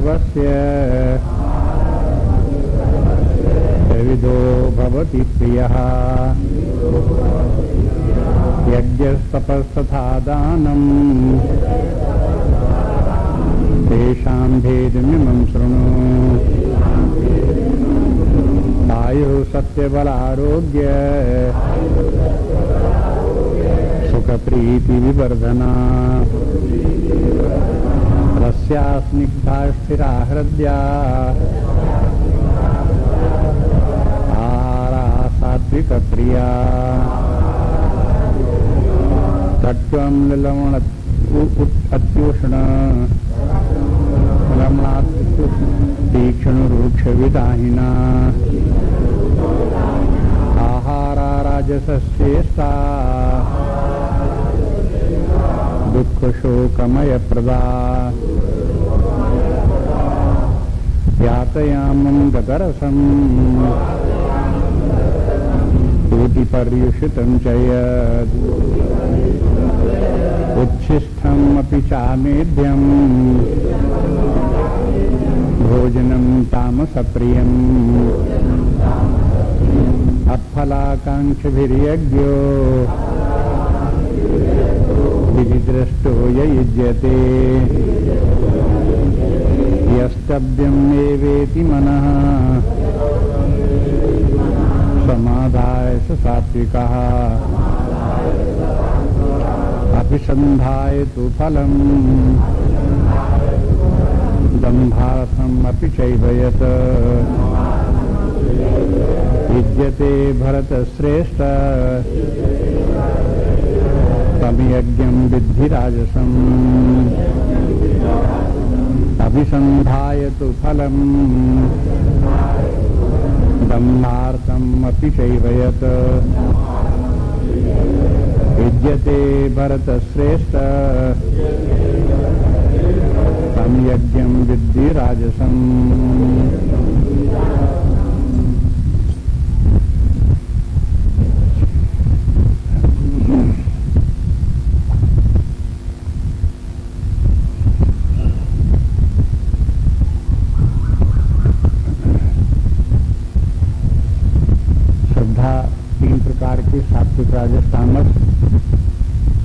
सर्वस्य विदो भवति प्रियः यज्ञस्तपस्तथा दानम् तेषां भेदमिमं शृणु आयुः सत्यबलारोग्य सुखप्रीति विवर्धना रस्या स्निग्धा स्थिरा हृदया आहारा सात्विक प्रिया तत्त्वं लवण अत्युष्ण तीक्ष्ण रूक्ष विदाहिना आहारा राजसस्येष्टा दुःख शोकमय प्रदा यातयामं गतरसं ऊतिपर्युषितं च यत् उच्छिष्टम् अपि चामेध्यम् भोजनं तामसप्रियम् अफलाकांक्षभिर्यज्ञो विधिदृष्टो युज्यते यस्तव्यं एवेति मनः समाधाय स सात्विकः अभिसन्धाय तु फलम् दम्भार्थम् अपि चैव यत् युज्यते भरतश्रेष्ठ तं यज्ञं विद्धि राजसम् अभिसन्धाय तु फलम् दम्भार्थम् अपि चैव यत् युज्यते भरतश्रेष्ठ तं यज्ञं विद्धि राजसम्। सात्विक राजस तामस,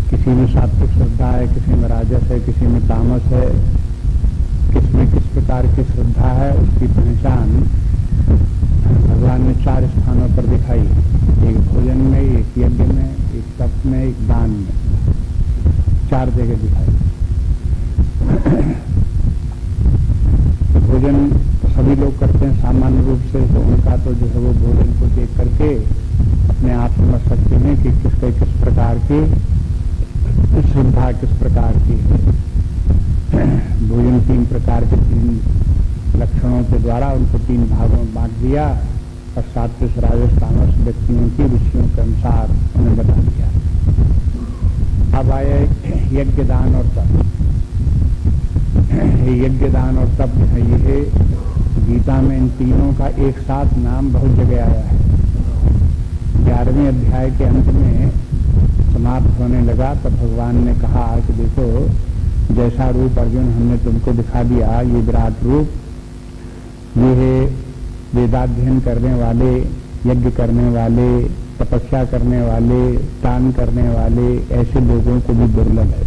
किसी में सात्विक श्रद्धा है, किसी में राजस है, किसी में तामस है, किसमें किस प्रकार की श्रद्धा है, उसकी पहचान भगवान ने 4 स्थानों पर दिखाई। एक भोजन में, एक यज्ञ में, एक तप में, एक दान में, 4 जगह दिखाई। भोजन तो सभी लोग करते हैं सामान्य रूप से, तो उनका तो जो है वो भोजन को देख करके अपने आप समझ सकते हैं कि किसके किस प्रकार की श्रद्धा किस प्रकार की है। भोजन 3 प्रकार के 3 लक्षणों के द्वारा उनको 3 भागों में बांट दिया और सात्विक राजस तामस व्यक्तियों की रुचियों के अनुसार उन्हें बता दिया। अब आए यज्ञ दान और तप। यज्ञ दान और तप है, ये गीता में इन तीनों का एक साथ नाम बहुत जगह आया है। 11वें अध्याय के अंत में समाप्त होने लगा तब भगवान ने कहा कि देखो, जैसा रूप अर्जुन हमने तुमको दिखा दिया, ये विराट रूप, ये है वेदाध्ययन करने वाले, यज्ञ करने वाले, तपस्या करने वाले, दान करने वाले ऐसे लोगों को भी दुर्लभ है।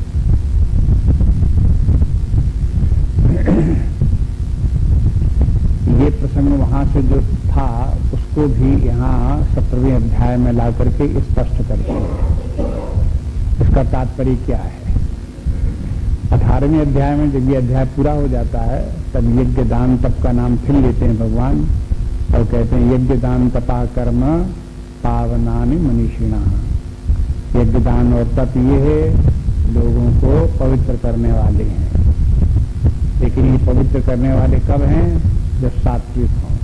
ये प्रसंग वहां से जो था उसको भी यहाँ 17वें अध्याय में ला करके स्पष्ट करते हैं। इसका तात्पर्य क्या है? 18वें अध्याय में जब ये अध्याय पूरा हो जाता है तब यज्ञ दान तप का नाम फिर लेते हैं भगवान और कहते हैं यज्ञ दान तपा कर्म पावनानि मनीषिणः। यज्ञ दान और तप ये है लोगों को पवित्र करने वाले हैं। लेकिन ये पवित्र करने वाले कब हैं? जब सात्विक हों।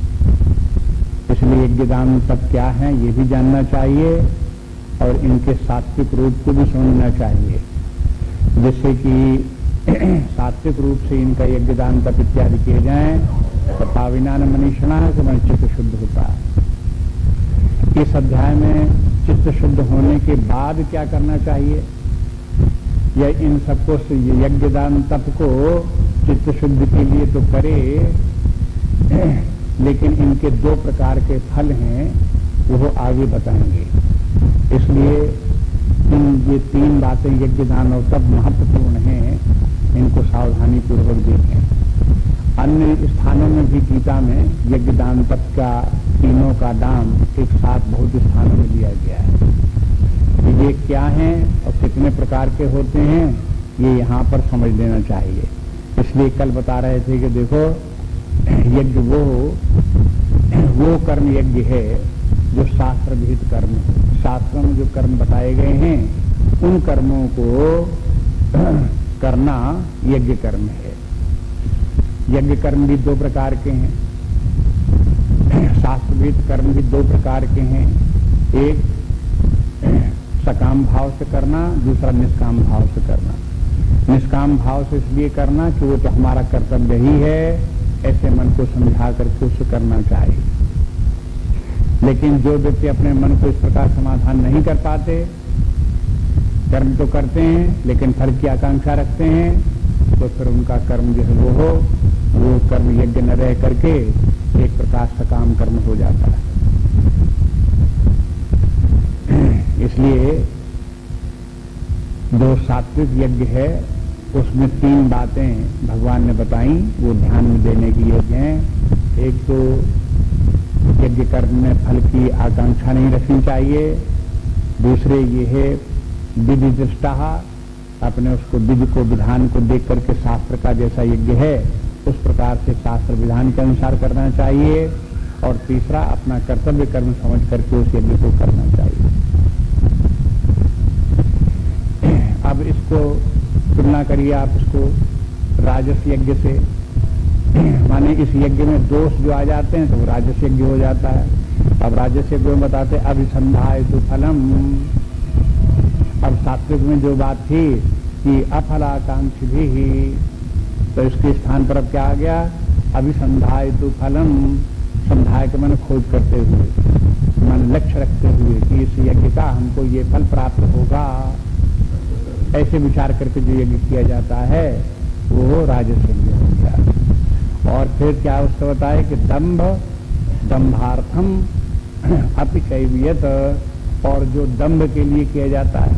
इसलिए यज्ञ दान तप क्या है ये भी जानना चाहिए और इनके सात्विक रूप को भी समझना चाहिए, जिससे कि सात्विक रूप से इनका यज्ञ दान तप इत्यादि किए जाएं तो पाविनान मनीषिणः से मन चित्त शुद्ध होता है। इस अध्याय में चित्त शुद्ध होने के बाद क्या करना चाहिए, या इन सबको यज्ञ दान तप को चित्त शुद्धि के लिए तो करे, लेकिन इनके दो प्रकार के फल हैं, वो आगे बताएंगे। इसलिए ये तीन बातें यज्ञ दान और तप महत्वपूर्ण हैं, इनको सावधानी पूर्वक देखें। अन्य स्थानों में भी गीता में यज्ञ दान तप का तीनों का दान एक साथ बहुत स्थानों में दिया गया है। ये क्या हैं और कितने प्रकार के होते हैं, ये यहाँ पर समझ लेना चाहिए। इसलिए कल बता रहे थे कि देखो, यज्ञ वो कर्म यज्ञ है जो शास्त्र विहित कर्म है। शास्त्रों में जो कर्म बताए गए हैं उन कर्मों को करना यज्ञ कर्म है। यज्ञ कर्म भी दो प्रकार के हैं, शास्त्र विहित कर्म भी दो प्रकार के हैं। एक सकाम भाव से करना, दूसरा निष्काम भाव से करना। निष्काम भाव से इसलिए करना कि वो तो हमारा कर्तव्य ही है, ऐसे मन को समझा करके उससे करना चाहिए। लेकिन जो व्यक्ति अपने मन को इस प्रकार समाधान नहीं कर पाते, कर्म तो करते हैं लेकिन फल की आकांक्षा रखते हैं, तो फिर उनका कर्म जो है वो कर्म यज्ञ न रह करके एक प्रकार सकाम कर्म हो जाता है। इसलिए जो सात्विक यज्ञ है उसमें तीन बातें भगवान ने बताई, वो ध्यान में देने की योग्य हैं। एक तो यज्ञ कर्म में फल की आकांक्षा नहीं रखनी चाहिए। दूसरे ये है विधि दृष्टा, अपने उसको विधि को विधान को देख करके शास्त्र का जैसा यज्ञ है उस प्रकार से शास्त्र विधान के अनुसार करना चाहिए। और तीसरा अपना कर्तव्य कर्म समझ करके उस यज्ञ को करना चाहिए। अब इसको तुलना करिए आप इसको राजस यज्ञ से, माने इस यज्ञ में दोष जो आ जाते हैं तो वो राजस यज्ञ हो जाता है। अब राजस यज्ञ में बताते अभिसंधाय तो फलम। अब सात्विक में जो बात थी कि अफलाकांक्षी भी, तो इसके स्थान पर अब क्या आ गया, अभिसंधाय तो फलम। संधाय के मन खोज करते हुए, मन लक्ष्य रखते हुए कि इस यज्ञ का हमको ये फल प्राप्त होगा, ऐसे विचार करके जो यज्ञ किया जाता है वो राजस यज्ञ हो गया। और फिर क्या उसको बताए कि दंभ दंभार्थम अपिचैवियत, और जो दंभ के लिए किया जाता है,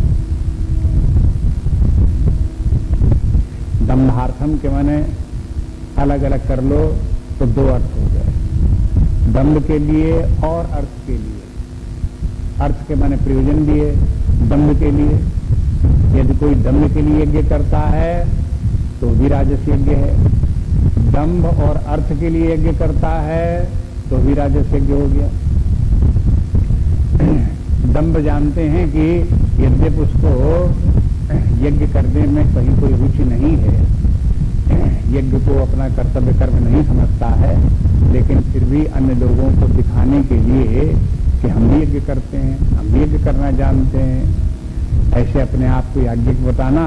दंभार्थम के माने अलग अलग कर लो तो दो अर्थ हो गए, दंभ के लिए और अर्थ के लिए। अर्थ के माने प्रयोजन लिए, दंभ के लिए। यदि कोई दंभ के लिए यज्ञ करता है तो भी राजस यज्ञ है, दंभ और अर्थ के लिए यज्ञ करता है तो भी राजस यज्ञ हो गया। दंभ जानते हैं कि यद्यपि उसको यज्ञ करने में कहीं कोई रुचि नहीं है, यज्ञ को अपना कर्तव्य कर्म नहीं समझता है, लेकिन फिर भी अन्य लोगों को दिखाने के लिए कि हम भी यज्ञ करते हैं, हम भी यज्ञ करना जानते हैं, ऐसे अपने आप को याज्ञिक बताना,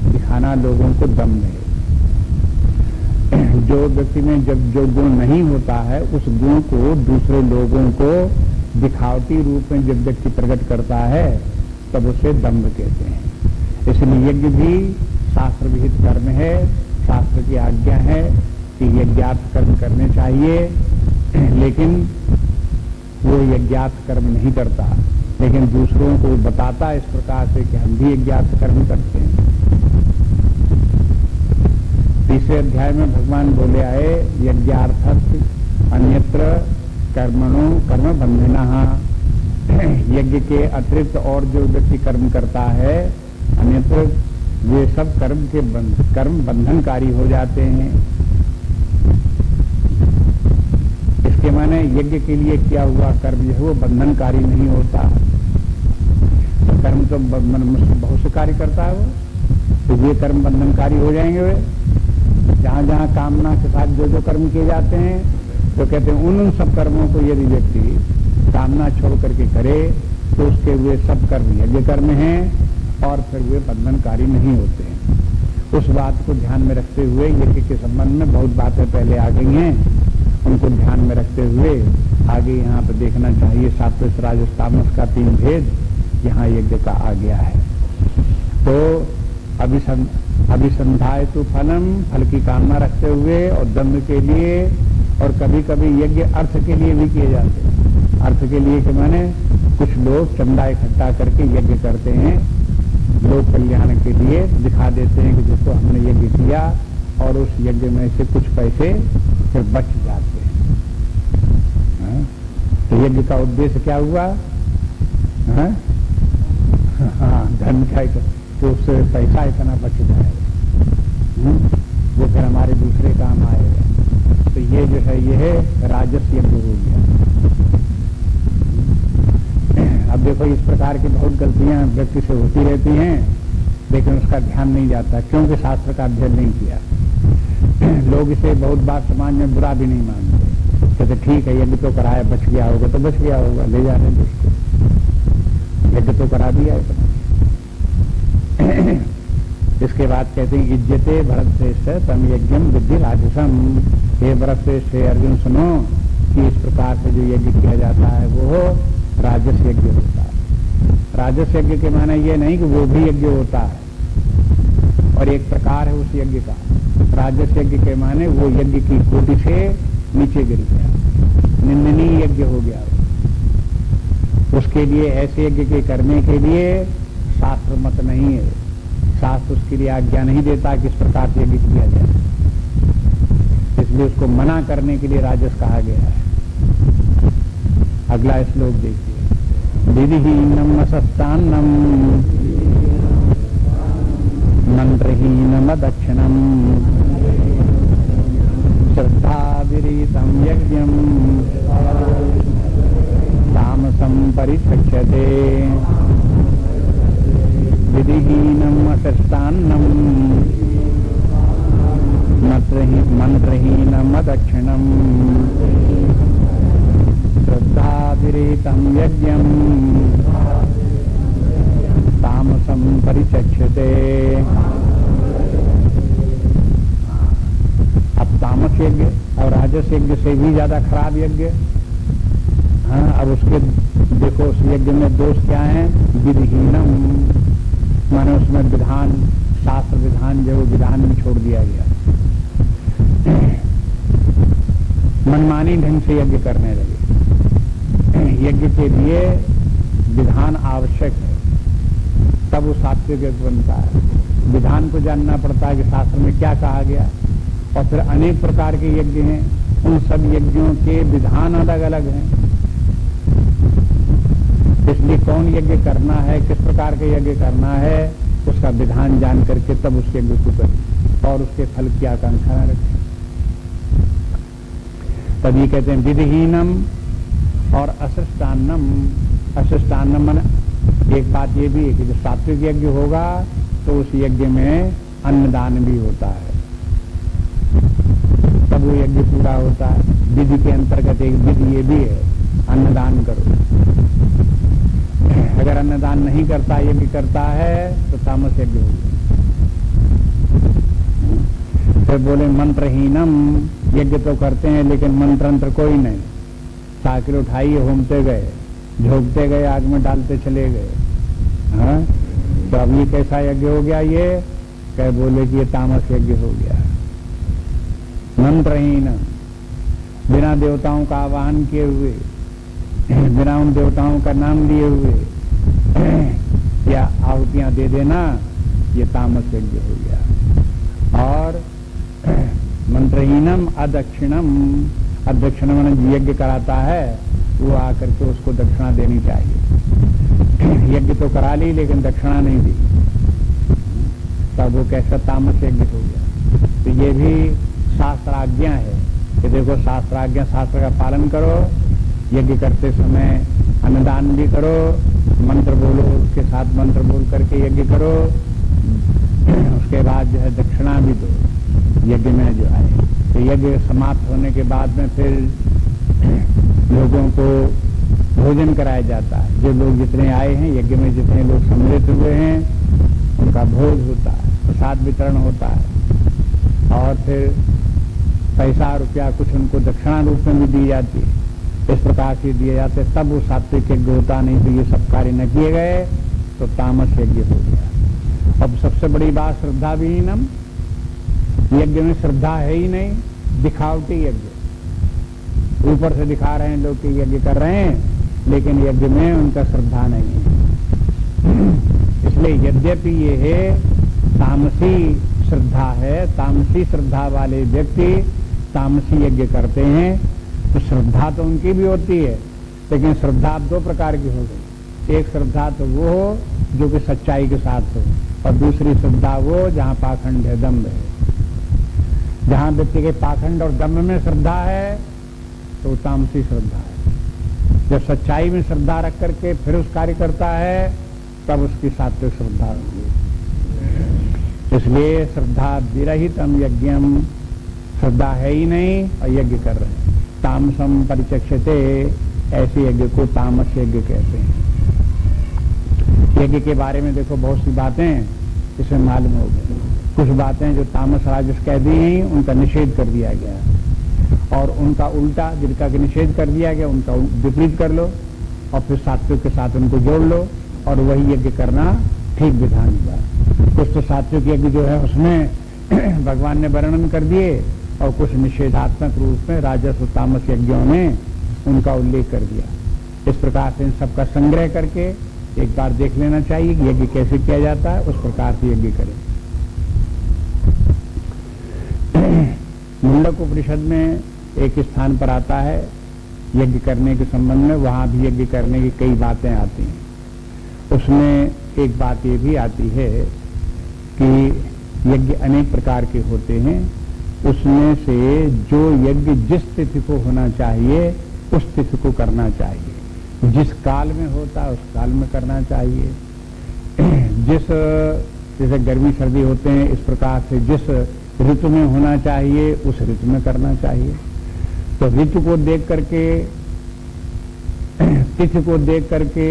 दिखाना लोगों को दम्भ है। जो व्यक्ति में जब जो गुण नहीं होता है उस गुण को दूसरे लोगों को दिखावटी रूप में जब व्यक्ति प्रकट करता है तब उसे दम्भ कहते हैं। इसलिए यज्ञ भी शास्त्र विहित कर्म है, शास्त्र की आज्ञा है कि यज्ञार्थ कर्म करने चाहिए, लेकिन वो यज्ञार्थ कर्म नहीं करता, लेकिन दूसरों को बताता इस प्रकार से कि हम भी यज्ञार्थ कर्म करते हैं। तीसरे अध्याय में भगवान बोले आए यज्ञार्थस्य अन्यत्र कर्मणो कर्म बंधनः, यज्ञ के अतिरिक्त और जो व्यक्ति कर्म करता है अन्यत्र वे सब कर्म बंधनकारी हो जाते हैं। इसके माने यज्ञ के लिए किया हुआ कर्म जो है वो बंधनकारी नहीं होता। तो कर्म तो बहुत से कार्य करता है वो, तो ये कर्म बंधनकारी हो जाएंगे वे। जहां जहां कामना के साथ जो जो कर्म किए जाते हैं तो कहते हैं उन सब कर्मों को यदि व्यक्ति कामना छोड़ करके करे तो उसके वे सब कर्म यज्ञ कर्म हैं और फिर वे बंधनकारी नहीं होते हैं। उस बात को ध्यान में रखते हुए यज्ञ के संबंध में बहुत बातें पहले आ गई हैं, उनको ध्यान में रखते हुए आगे यहाँ पर देखना चाहिए। सात्विक राजस तामस का 3 भेद यहाँ यज्ञ का आ गया है। तो अभिसंधाय तो फलम, फल की कामना रखते हुए और दम्भ के लिए, और कभी कभी यज्ञ अर्थ के लिए भी किए जाते हैं। अर्थ के लिए कि माने कुछ लोग चंदा इकट्ठा करके यज्ञ करते हैं, लोक कल्याण के लिए दिखा देते हैं कि जिसको हमने यज्ञ किया, और उस यज्ञ में से कुछ पैसे फिर बच जाते हैं। तो यज्ञ का उद्देश्य क्या हुआ? हाँ, धन का, तो उससे पैसा इतना बच जाएगा वो फिर हमारे दूसरे काम आएगा। तो ये जो है, ये है राजस यज्ञ हो गया। अब देखो, इस प्रकार की बहुत गलतियां व्यक्ति से होती रहती हैं, लेकिन उसका ध्यान नहीं जाता, क्योंकि शास्त्र का अध्ययन नहीं किया। लोग इसे बहुत बार समाज में बुरा भी नहीं मानते, कहते ठीक है यज्ञ तो कराया, बच गया होगा तो बच गया होगा, ले जाने दो उसको, यज्ञ तो करा दिया इतना। इसके बाद कहते हैं इज्जते भरत श्रेष्ठ तम यज्ञम बुद्धि राजसम। हे भरत श्रेष्ठ, अर्जुन सुनो कि इस प्रकार से जो यज्ञ किया जाता है वो राजस यज्ञ होता है। राजस यज्ञ के माने ये नहीं कि वो भी यज्ञ होता है और एक प्रकार है उस यज्ञ का। राजस यज्ञ के माने वो यज्ञ की कोटि से नीचे गिर गया, निंदनीय यज्ञ हो गया। उसके लिए, ऐसे यज्ञ के करने के लिए शास्त्र मत नहीं है, शास्त्र उसके लिए आज्ञा नहीं देता कि इस प्रकार से यज्ञ किया जाए, इसलिए उसको मना करने के लिए राजस कहा गया है। अगला श्लोक देखिए, विधिहीनम असस्तान्नम मंत्रहीनम दक्षिणम श्रद्धा विरीतम यज्ञम तामसम परिचक्षते। विधिहीनम असस्तान्नम मंत्रहीनम दक्षिणम श्रद्धाभिरेतम यज्ञम तामसम परिचक्षते। अब तामस यज्ञ और राजस यज्ञ से भी ज्यादा खराब यज्ञ। हाँ, अब उसके देखो उस यज्ञ में दोष क्या है? विधिहीनम, माने उसमें विधान, शास्त्र विधान जो विधान में छोड़ दिया गया, मनमानी ढंग से यज्ञ करने लगे। यज्ञ के लिए विधान आवश्यक है, तब वो सात्विक यज्ञ बनता है। विधान को जानना पड़ता है कि शास्त्र में क्या कहा गया, और फिर अनेक प्रकार के यज्ञ हैं, उन सब यज्ञों के विधान अलग अलग हैं। इसलिए कौन यज्ञ करना है, किस प्रकार के यज्ञ करना है, उसका विधान जान करके तब उस यज्ञ को करें और उसके फल की आकांक्षा न रखें। तभी कहते हैं विधिहीनम और अशिष्टान्नम। अशिष्टान्नम मन, एक बात ये भी है कि जो सात्विक यज्ञ होगा तो उस यज्ञ में अन्नदान भी होता है, तब वो यज्ञ पूरा होता है। विधि के अंतर्गत एक विधि ये भी है, अन्नदान करो। अगर अन्नदान नहीं करता, यज्ञ करता है तो तामस यज्ञ होगा। फिर बोले मंत्रहीनम, यज्ञ तो करते हैं लेकिन मंत्र कोई नहीं, साइकिल उठाई घूमते गए, झोंकते गए, आग में डालते चले गए। हाँ, तो अब ये कैसा यज्ञ हो गया? ये कह बोले कि ये तामस यज्ञ हो गया। मंत्रहीन, बिना देवताओं का आवाहन किए हुए, बिना उन देवताओं का नाम लिए हुए या आहुतियां दे देना, ये तामस यज्ञ हो गया। और मंत्रहीनम अदक्षिणम, अदक्षिणम यज्ञ कराता है वो आकर के उसको दक्षिणा देनी चाहिए। यज्ञ तो करा ली लेकिन दक्षिणा नहीं दी, तब वो कैसा तामस यज्ञ हो गया। तो ये भी शास्त्राज्ञा है कि देखो शास्त्राज्ञा, शास्त्र का पालन करो, यज्ञ करते समय अन्नदान भी करो, मंत्र बोलो, उसके साथ मंत्र बोल करके यज्ञ करो, उसके बाद जो है दक्षिणा भी दो यज्ञ में जो आए। तो यज्ञ समाप्त होने के बाद में फिर लोगों को भोजन कराया जाता है। जो लोग जितने आए हैं यज्ञ में, जितने लोग सम्मिलित हुए हैं, उनका भोज होता है, प्रसाद वितरण होता है, और फिर पैसा रुपया कुछ उनको दक्षिणा रूप में भी दी जाती है। इस प्रकार से दिए जाते, तब वो सात्विक यज्ञ होता। नहीं तो ये सब कार्य न किए गए तो तामस यज्ञ हो गया। अब सबसे बड़ी बात श्रद्धा विहीनम, यज्ञ में श्रद्धा है ही नहीं, दिखावटी यज्ञ। ऊपर से दिखा रहे हैं लोग कि यज्ञ कर रहे हैं, लेकिन यज्ञ में उनका श्रद्धा नहीं है। इसलिए यद्यपि ये है तामसी श्रद्धा है, तामसी श्रद्धा वाले व्यक्ति तामसी यज्ञ करते हैं, तो श्रद्धा तो उनकी भी होती है, लेकिन श्रद्धा अब दो प्रकार की हो गई। एक श्रद्धा तो वो हो जो कि सच्चाई के साथ हो, और दूसरी श्रद्धा वो जहां पाखंड है, दम्भ है। जहां व्यक्ति के पाखंड और दम्भ में श्रद्धा है तो तामसी श्रद्धा है। जब सच्चाई में श्रद्धा रख करके फिर उस कार्य करता है तब उसकी सात्विक श्रद्धा होगी। इसलिए श्रद्धा विरहितम यज्ञम, श्रद्धा है ही नहीं और यज्ञ कर रहे हैं। तामसम परिचक्षते, ऐसे यज्ञ को तामस यज्ञ कहते हैं। यज्ञ के बारे में देखो बहुत सी बातें इसमें मालूम हो गई। कुछ बातें जो तामस राजस कह दी हैं उनका निषेध कर दिया गया, और उनका उल्टा जिनका निषेध कर दिया गया उनका विपरीत कर लो, और फिर सात्विक के साथ उनको जोड़ लो, और वही यज्ञ करना ठीक विधान हुआ। कुछ तो सात्विक यज्ञ जो है उसमें भगवान ने वर्णन कर दिए, और कुछ निषेधात्मक रूप में राजस और तामस यज्ञों में उनका उल्लेख कर दिया। इस प्रकार से इन सबका संग्रह करके एक बार देख लेना चाहिए कि यज्ञ कैसे किया जाता है, उस प्रकार से यज्ञ करें। मुंडक उपनिषद में एक स्थान पर आता है यज्ञ करने के संबंध में, वहां भी यज्ञ करने की कई बातें आती हैं। उसमें एक बात ये भी आती है कि यज्ञ अनेक प्रकार के होते हैं, उसमें से जो यज्ञ जिस तिथि को होना चाहिए उस तिथि को करना चाहिए, जिस काल में होता है उस काल में करना चाहिए। जैसे गर्मी सर्दी होते हैं, इस प्रकार से जिस ऋतु में होना चाहिए उस ऋतु में करना चाहिए। तो ऋतु को देख करके, तिथि को देख करके,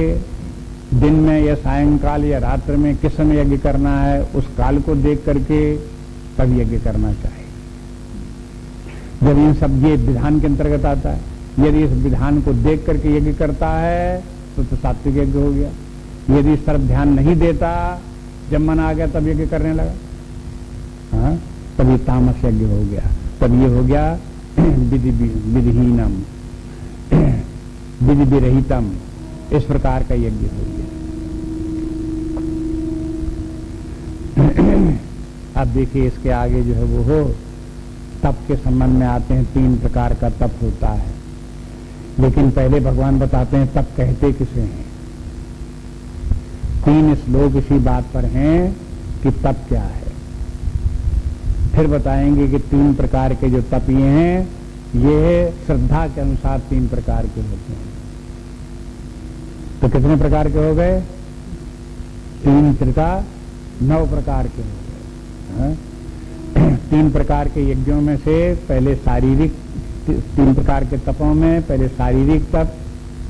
दिन में या सायंकाल या रात्रि में किस समय यज्ञ करना है उस काल को देख करके तब यज्ञ करना चाहिए। जब इन सब ये विधान के अंतर्गत आता है, यदि इस विधान को देख करके यज्ञ करता है तो सात्विक यज्ञ हो गया। यदि इस तरफ ध्यान नहीं देता, जब मन आ गया तब यज्ञ करने लगा, हाँ, तब ये तामस यज्ञ हो गया। तब ये हो गया विधिहीनम, विधि विरहितम, इस प्रकार का यज्ञ हो गया। अब देखिए इसके आगे जो है वो हो तप के संबंध में आते हैं। 3 प्रकार का तप होता है, लेकिन पहले भगवान बताते हैं तप कहते किसे हैं। 3 श्लोक इसी बात पर हैं कि तप क्या है। फिर बताएंगे कि 3 प्रकार के जो तप ये हैं, ये श्रद्धा के अनुसार 3 प्रकार के होते हैं। तो कितने प्रकार के हो गए? 3 त्रिका 9 प्रकार के हो गए। 3 प्रकार के यज्ञों में से पहले शारीरिक, 3 प्रकार के तपों में पहले शारीरिक तप,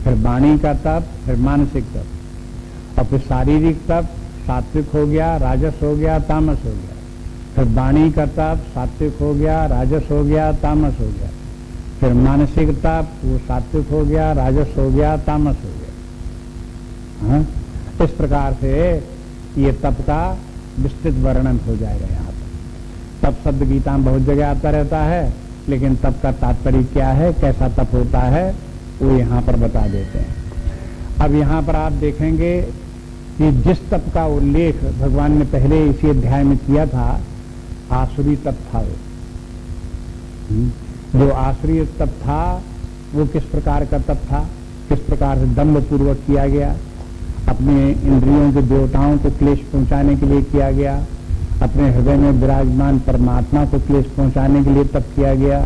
फिर वाणी का तप, फिर मानसिक तप। और फिर शारीरिक तप सात्विक हो गया, राजस हो गया, तामस हो गया। फिर वाणी का तप सात्विक हो गया, राजस हो गया, तामस हो गया। फिर मानसिक तप वो सात्विक हो गया, राजस हो गया, तामस हो गया। हाँ? इस प्रकार से ये तप का विस्तृत वर्णन हो जाएगा। यहाँ पर तप शब्द गीता में बहुत जगह आता रहता है, लेकिन तप का तात्पर्य क्या है, कैसा तप होता है, वो यहाँ पर बता देते हैं। अब यहाँ पर आप देखेंगे कि जिस तप का उल्लेख भगवान ने पहले इसी अध्याय में किया था, आसुरी तप था। जो आसुरी तप था वो किस प्रकार का तप था, किस प्रकार से दम्भ पूर्वक किया गया, अपने इंद्रियों के देवताओं को क्लेश पहुंचाने के लिए किया गया, अपने हृदय में विराजमान परमात्मा को क्लेश पहुंचाने के लिए तप किया गया।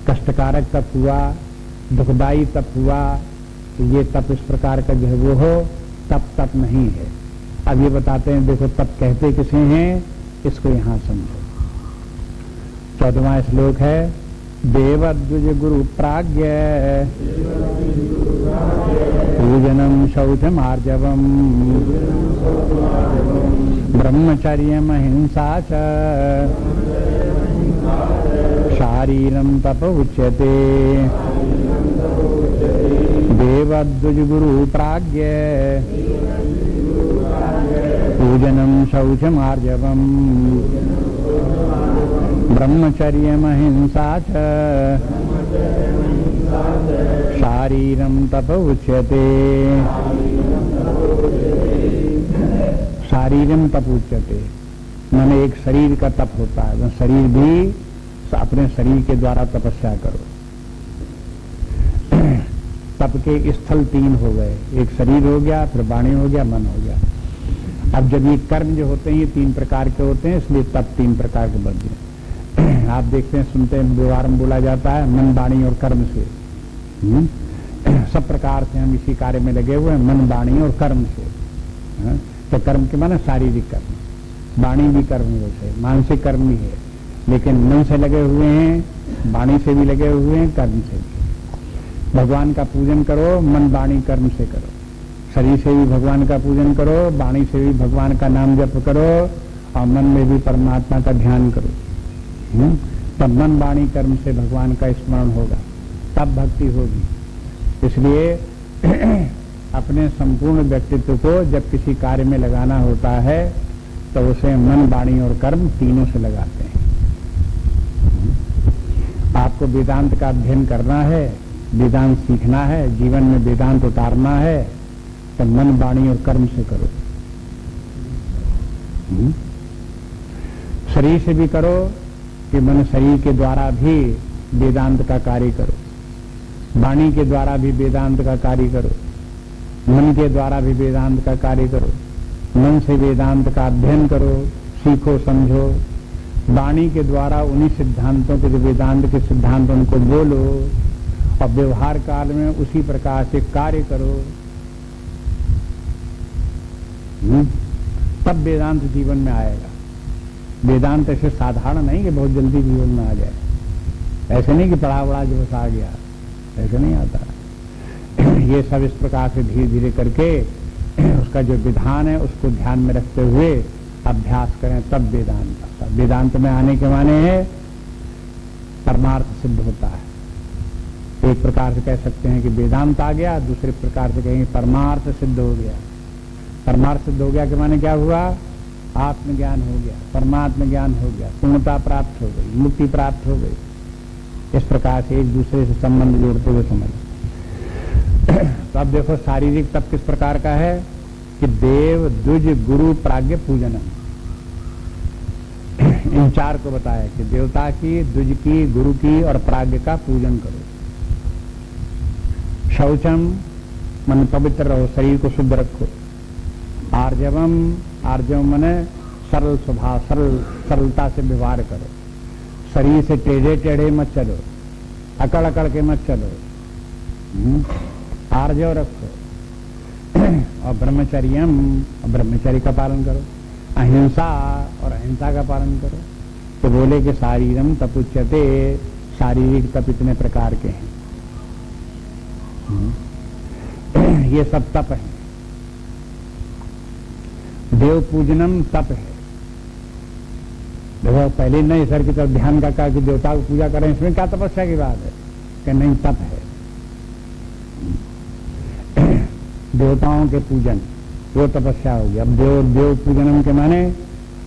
कष्टकारक तप हुआ, दुखदायी तप हुआ। तो ये तप इस प्रकार का जो है वो हो, तप नहीं है। अब ये बताते हैं, देखो तप कहते किसे हैं, इसको यहां समझो। 14वां श्लोक है, देवद्विज गुरु प्राज्ञ पूजनम शौचम आर्जवम ब्रह्मचर्यम अहिंसा च शारीरम तप उच्यते। देवद्विज गुरु प्राज्ञ पूजनम शौचमार्जवम ब्रह्मचर्यमहिंसा च शारीरम तप उच्यते। शारीरम तप उच्यते माने एक शरीर का तप होता है, वह शरीर भी अपने शरीर के द्वारा तपस्या करो। तप के स्थल तीन हो गए, एक शरीर हो गया, फिर वाणी हो गया, मन हो गया। अब जब ये कर्म जो होते हैं ये तीन प्रकार के होते हैं, इसलिए तप तीन प्रकार के बन गए। आप देखते हैं, सुनते हैं, व्यवहार में बोला जाता है मन, वाणी और कर्म से। सब प्रकार से हम इसी कार्य में लगे हुए हैं, मन, वाणी और कर्म से। तो कर्म के माने शारीरिक कर्म, वाणी भी कर्म वैसे, मानसिक कर्म भी है, लेकिन मन से लगे हुए हैं, वाणी से भी लगे हुए हैं, कर्म से भी। भगवान का पूजन करो, मन, वाणी, कर्म से करो। शरीर से भी भगवान का पूजन करो, वाणी से भी भगवान का नाम जप करो, और मन में भी परमात्मा का ध्यान करो। तब मन, वाणी, कर्म से भगवान का स्मरण होगा, तब भक्ति होगी। इसलिए अपने संपूर्ण व्यक्तित्व को जब किसी कार्य में लगाना होता है तो उसे मन, वाणी और कर्म तीनों से लगाते हैं। आपको वेदांत का अध्ययन करना है, वेदांत सीखना है, जीवन में वेदांत उतारना है, तो मन, वाणी और कर्म से करो। शरीर से भी करो कि मन शरीर के द्वारा भी वेदांत का कार्य करो, वाणी के द्वारा भी वेदांत का कार्य करो, मन के द्वारा भी वेदांत का कार्य करो। मन से वेदांत का अध्ययन करो, सीखो, समझो। वाणी के द्वारा उन्हीं सिद्धांतों के, जो वेदांत के सिद्धांत, उनको बोलो, और व्यवहार काल में उसी प्रकार से कार्य करो। तब वेदांत जीवन में आएगा। वेदांत ऐसे साधारण नहीं कि बहुत जल्दी जीवन में आ जाए। ऐसे नहीं कि पढ़ा बड़ा जो बस आ गया, ऐसे नहीं आता। ये सब इस प्रकार से धीरे धीरे करके उसका जो विधान है उसको ध्यान में रखते हुए अभ्यास करें, तब वेदांत आता। वेदांत में आने के माने है परमार्थ सिद्ध होता है। एक प्रकार से कह सकते हैं कि वेदांत आ गया, दूसरे प्रकार से कहेंगे परमार्थ सिद्ध हो गया। परमार्थ सिद्ध हो गया के माने क्या हुआ? आत्मज्ञान हो गया, परमात्म ज्ञान हो गया, पूर्णता प्राप्त हो गई, मुक्ति प्राप्त हो गई। इस प्रकार से एक दूसरे से संबंध जोड़ते हुए समझ। तो अब देखो शारीरिक तप किस प्रकार का है कि देव, द्विज, गुरु, प्राज्ञ, पूजनम, इन चार को बताया कि देवता की, द्विज की, गुरु की और प्राज्ञ का पूजन करो। शौचम मन पवित्र रहो, शरीर को शुद्ध रखो। आर्जवम, आर्जव मने सरल स्वभाव, सरलता से व्यवहार करो। शरीर से टेढ़े टेढ़े मत चलो, अकड़ अकड़ के मत चलो, आर्जव रखो। और ब्रह्मचर्यम, ब्रह्मचर्य का पालन करो। अहिंसा, और अहिंसा का पालन करो। तो बोले कि शारीरम तपुच्यते, शारीरिक तप इतने प्रकार के हैं। ये सब तप है। देव पूजनम तप है। देखो पहले नहीं सर की तरफ ध्यान का कहा कि देवता को पूजा करें, इसमें क्या तपस्या की बात है? कि नहीं, तप है। देवताओं के पूजन वो तपस्या हो गया। अब देव पूजनम के माने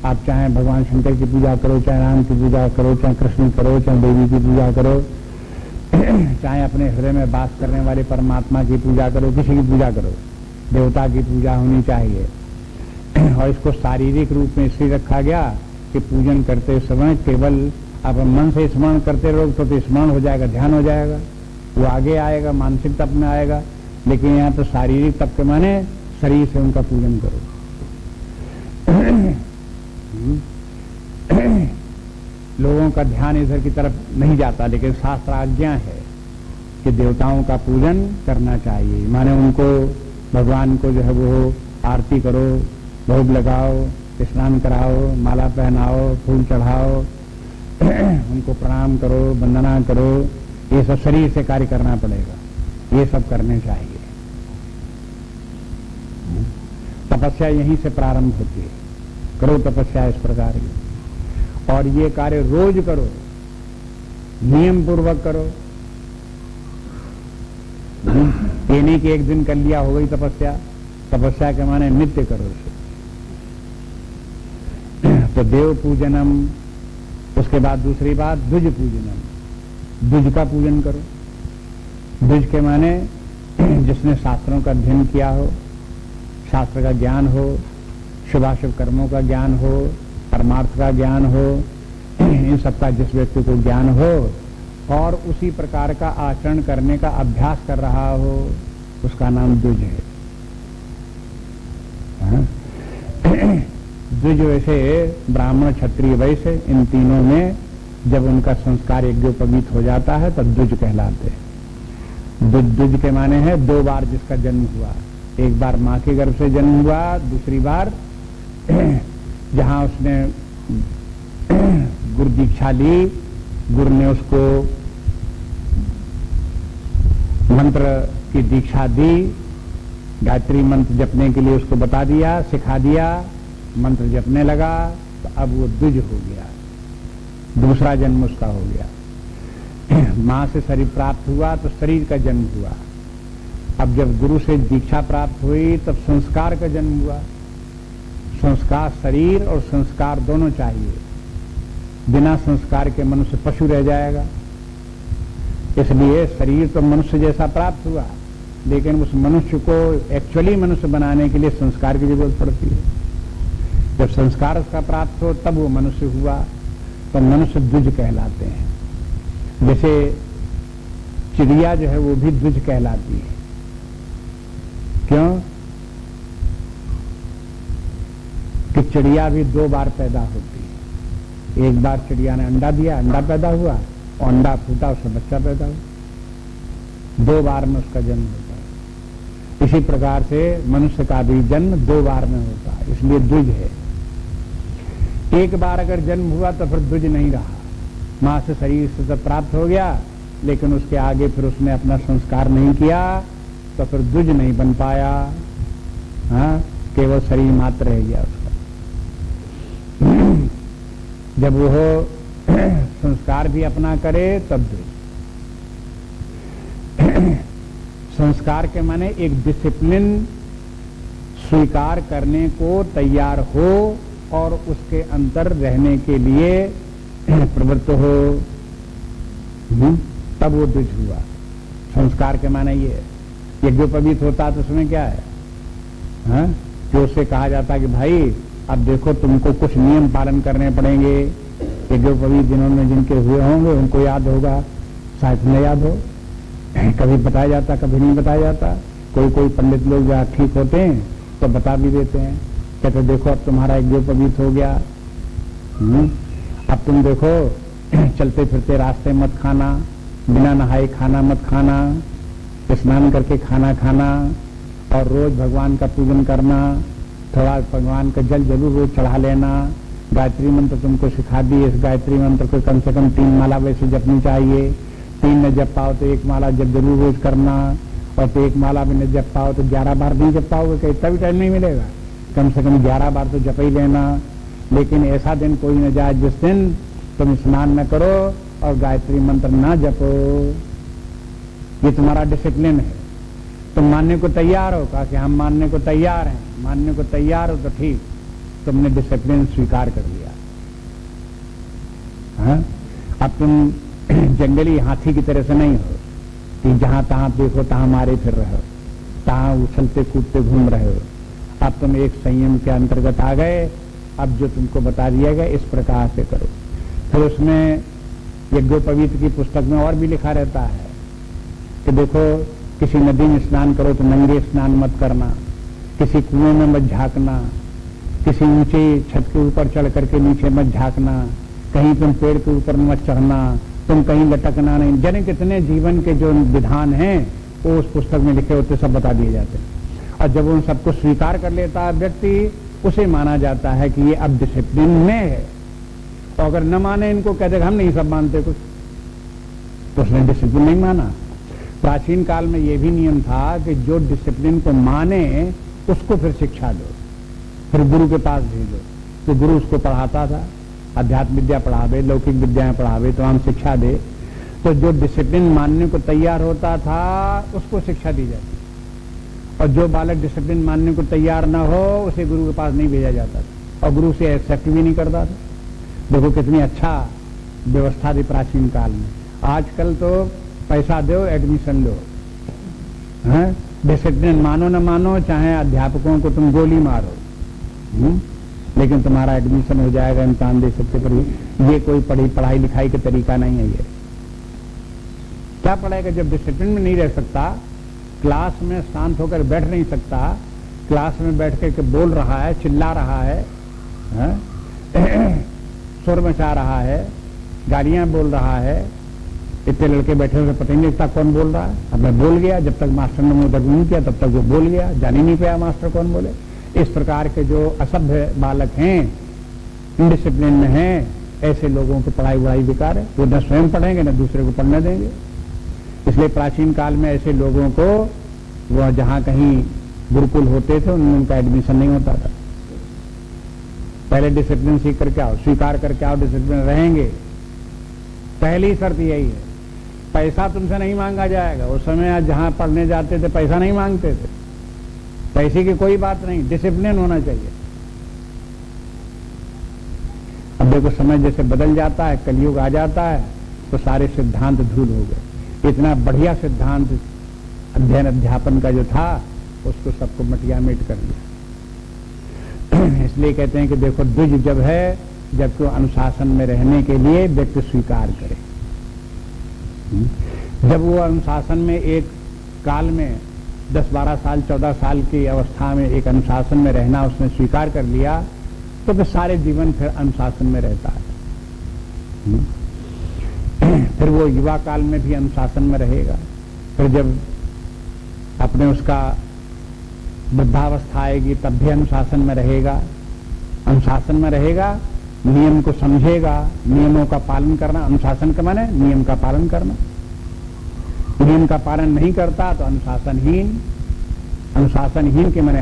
आप चाहे भगवान शंकर की पूजा करो, चाहे राम की पूजा करो, चाहे कृष्ण करो, चाहे देवी की पूजा करो, चाहे अपने हृदय में वास करने वाले परमात्मा की पूजा करो, किसी की पूजा करो, देवता की पूजा होनी चाहिए। और इसको शारीरिक रूप में इसलिए रखा गया कि पूजन करते समय केवल आप मन से स्मरण करते रहो तो स्मरण हो जाएगा, ध्यान हो जाएगा, वो आगे आएगा, मानसिक तप में आएगा। लेकिन यहाँ तो शारीरिक तप के माने शरीर से उनका पूजन करो। लोगों का ध्यान इधर की तरफ नहीं जाता, लेकिन शास्त्र आज्ञा है कि देवताओं का पूजन करना चाहिए। माने उनको, भगवान को जो है वो आरती करो, भोग लगाओ, स्नान कराओ, माला पहनाओ, फूल चढ़ाओ, उनको प्रणाम करो, वंदना करो। ये सब शरीर से कार्य करना पड़ेगा, ये सब करने चाहिए। तपस्या यहीं से प्रारंभ होती है। करो तपस्या इस प्रकार की, और ये कार्य रोज करो, नियम पूर्वक करो। ये नहीं कि एक दिन कर लिया हो गई तपस्या। तपस्या के माने नित्य करो उसे। तो देव पूजनम, उसके बाद दूसरी बात द्विज पूजनम, द्विज का पूजन करो। द्विज के माने जिसने शास्त्रों का अध्ययन किया हो, शास्त्र का ज्ञान हो, शुभाशुभ कर्मों का ज्ञान हो, परमार्थ का ज्ञान हो, इन सबका जिस व्यक्ति को ज्ञान हो और उसी प्रकार का आचरण करने का अभ्यास कर रहा हो, उसका नाम द्विज है। द्विज वैसे ब्राह्मण क्षत्रिय वैश्य इन तीनों में जब उनका संस्कार यज्ञोपवीत हो जाता है तब द्विज कहलाते हैं। द्विज के माने हैं 2 बार जिसका जन्म हुआ, एक बार मां के गर्भ से जन्म हुआ, दूसरी बार जहां उसने गुरु दीक्षा ली, गुरु ने उसको मंत्र की दीक्षा दी, गायत्री मंत्र जपने के लिए उसको बता दिया, सिखा दिया, मंत्र जपने लगा, तो अब वो द्विज हो गया, दूसरा जन्म उसका हो गया। मां से शरीर प्राप्त हुआ तो शरीर का जन्म हुआ। अब जब गुरु से दीक्षा प्राप्त हुई तब संस्कार का जन्म हुआ। संस्कार, शरीर और संस्कार दोनों चाहिए, बिना संस्कार के मनुष्य पशु रह जाएगा। इसलिए शरीर तो मनुष्य जैसा प्राप्त हुआ, लेकिन उस मनुष्य को एक्चुअली मनुष्य बनाने के लिए संस्कार की जरूरत पड़ती है। जब संस्कार उसका प्राप्त हो तब वो मनुष्य हुआ, तो मनुष्य द्विज कहलाते हैं। जैसे चिड़िया जो है वो भी द्विज कहलाती है। क्यों? कि चिड़िया भी 2 बार पैदा होती है। एक बार चिड़िया ने अंडा दिया, अंडा पैदा हुआ, और अंडा फूटा, उससे बच्चा पैदा हुआ। 2 बार में उसका जन्म होता है। इसी प्रकार से मनुष्य का भी जन्म 2 बार में होता है, इसलिए द्विज है। एक बार अगर जन्म हुआ तो फिर द्विज नहीं रहा, मां से शरीर से सब प्राप्त हो गया, लेकिन उसके आगे फिर उसने अपना संस्कार नहीं किया तो फिर द्विज नहीं बन पाया। हाँ, केवल शरीर मात्र रह गया उसका। जब वो संस्कार भी अपना करे तब द्विज। संस्कार के माने एक डिसिप्लिन स्वीकार करने को तैयार हो और उसके अंदर रहने के लिए प्रवृत्त हो, तब वो द्विज हुआ। संस्कार के माने ये यज्ञोपवीत होता तो उसमें क्या है, हाँ? कि उससे कहा जाता कि भाई अब देखो तुमको कुछ नियम पालन करने पड़ेंगे। यज्ञोपवीत जिन्होंने जिनके हुए होंगे उनको याद होगा, शायद न याद हो, कभी बताया जाता कभी नहीं बताया जाता। कोई पंडित लोग जहाँ ठीक होते हैं तो बता भी देते हैं, कहते देखो अब तुम्हारा यज्ञोपवीत हो गया, अब तुम देखो चलते फिरते रास्ते मत खाना, बिना नहाए खाना मत खाना, स्नान करके खाना खाना, और रोज भगवान का पूजन करना, थोड़ा भगवान का जल जरूर रोज चढ़ा लेना। गायत्री मंत्र तुमको सिखा दी, इस गायत्री मंत्र को कम से कम 3 माला वैसे जपनी चाहिए। 3 न जप पाओ तो 1 माला जब जरूर रोज करना, और तो 1 माला भी न जप पाओ तो 11 बार नहीं जप पाओगे, कहीं तभी टाइम नहीं मिलेगा। कम से कम 11 बार तो जप ही लेना। लेकिन ऐसा दिन कोई न जाए जिस दिन तुम स्नान न करो और गायत्री मंत्र ना जपो। ये तुम्हारा डिसिप्लिन है। तुम मानने को तैयार हो, कहा कि हम मानने को तैयार हैं, मानने को तैयार हो तो ठीक, तुमने डिसिप्लिन स्वीकार कर लिया। हाँ? अब तुम जंगली हाथी की तरह से नहीं हो कि जहां तहां देखो तहां मारे फिर रहे हो, तहां उछलते कूदते घूम रहे हो। अब तुम एक संयम के अंतर्गत आ गए। अब जो तुमको बता दिया गया इस प्रकार से करो। फिर उसमें यज्ञोपवीत की पुस्तक में और भी लिखा रहता है कि देखो किसी नदी में स्नान करो तो नंगे स्नान मत करना, किसी कुएं में मत झांकना, किसी ऊंचे छत के ऊपर चढ़ करके नीचे मत झांकना, कहीं तुम पेड़ के ऊपर मत चढ़ना, तुम कहीं लटकना नहीं। जन कितने जीवन के जो विधान हैं वो उस पुस्तक में लिखे होते, सब बता दिए जाते हैं। और जब उन सबको स्वीकार कर लेता है व्यक्ति, उसे माना जाता है कि ये अब डिसिप्लिन में है। और अगर न माने, इनको कहते हम नहीं सब मानते कुछ, तो उसने डिसिप्लिन नहीं माना। प्राचीन काल में यह भी नियम था कि जो डिसिप्लिन को माने उसको फिर शिक्षा दो, फिर गुरु के पास भेजो। तो गुरु उसको पढ़ाता था, अध्यात्म विद्या पढ़ावे, लौकिक विद्याएं पढ़ावे, तो हम शिक्षा दे। तो जो डिसिप्लिन मानने को तैयार होता था उसको शिक्षा दी जाती, और जो बालक डिसिप्लिन मानने को तैयार ना हो उसे गुरु के पास नहीं भेजा जाता था। और गुरु से एक्सेप्ट भी नहीं करता था। देखो कितनी अच्छा व्यवस्था थी प्राचीन काल में। आजकल तो पैसा दो एडमिशन लो, हैं, डिसिप्लिन मानो न मानो, चाहे अध्यापकों को तुम गोली मारो, लेकिन तुम्हारा एडमिशन हो जाएगा, इम्तिहान दे सकते। पर ये कोई पढ़ाई लिखाई का तरीका नहीं है। ये क्या पढ़ाएगा जब डिसिप्लिन में नहीं रह सकता, क्लास में शांत होकर बैठ नहीं सकता, क्लास में बैठ करके बोल रहा है, चिल्ला रहा है, सुर मचा रहा है, गालियां बोल रहा है। इतने लड़के बैठे हुए पता ही नहीं लगता कौन बोल रहा है। अब मैं बोल गया, जब तक मास्टर ने मुंह तक नहीं किया तब तक वो बोल गया, जान ही नहीं पाया मास्टर कौन बोले। इस प्रकार के जो असभ्य बालक हैं, इनडिसिप्लिन में हैं, ऐसे लोगों की पढ़ाई बेकार है। वो न स्वयं पढ़ेंगे न दूसरे को पढ़ने देंगे। इसलिए प्राचीन काल में ऐसे लोगों को वह जहां कहीं गुरुकुल होते थे उनमें उनका एडमिशन नहीं होता था। पहले डिसिप्लिन सीख करके आओ, स्वीकार करके आओ, डिसिप्लिन रहेंगे। पहली शर्त यही है। पैसा तुमसे नहीं मांगा जाएगा। उस समय जहां पढ़ने जाते थे पैसा नहीं मांगते थे, पैसे की कोई बात नहीं, डिसिप्लिन होना चाहिए। अब देखो समय जैसे बदल जाता है, कलयुग आ जाता है, तो सारे सिद्धांत धूल हो गए। इतना बढ़िया सिद्धांत अध्ययन अध्यापन का जो था उसको सबको मटिया मेट कर दिया। इसलिए कहते हैं कि देखो द्विज जब है, जबकि अनुशासन में रहने के लिए व्यक्ति स्वीकार करे। जब वो अनुशासन में एक काल में 10-12 साल 14 साल की अवस्था में एक अनुशासन में रहना उसने स्वीकार कर लिया, तो फिर सारे जीवन फिर अनुशासन में रहता है। फिर वो युवा काल में भी अनुशासन में रहेगा। फिर जब अपने उसका वृद्धावस्था आएगी तब भी अनुशासन में रहेगा। अनुशासन में रहेगा, नियम को समझेगा, नियमों का पालन करना। अनुशासन का माने नियम का पालन करना। नियम का पालन नहीं करता तो अनुशासनहीन। अनुशासनहीन के माने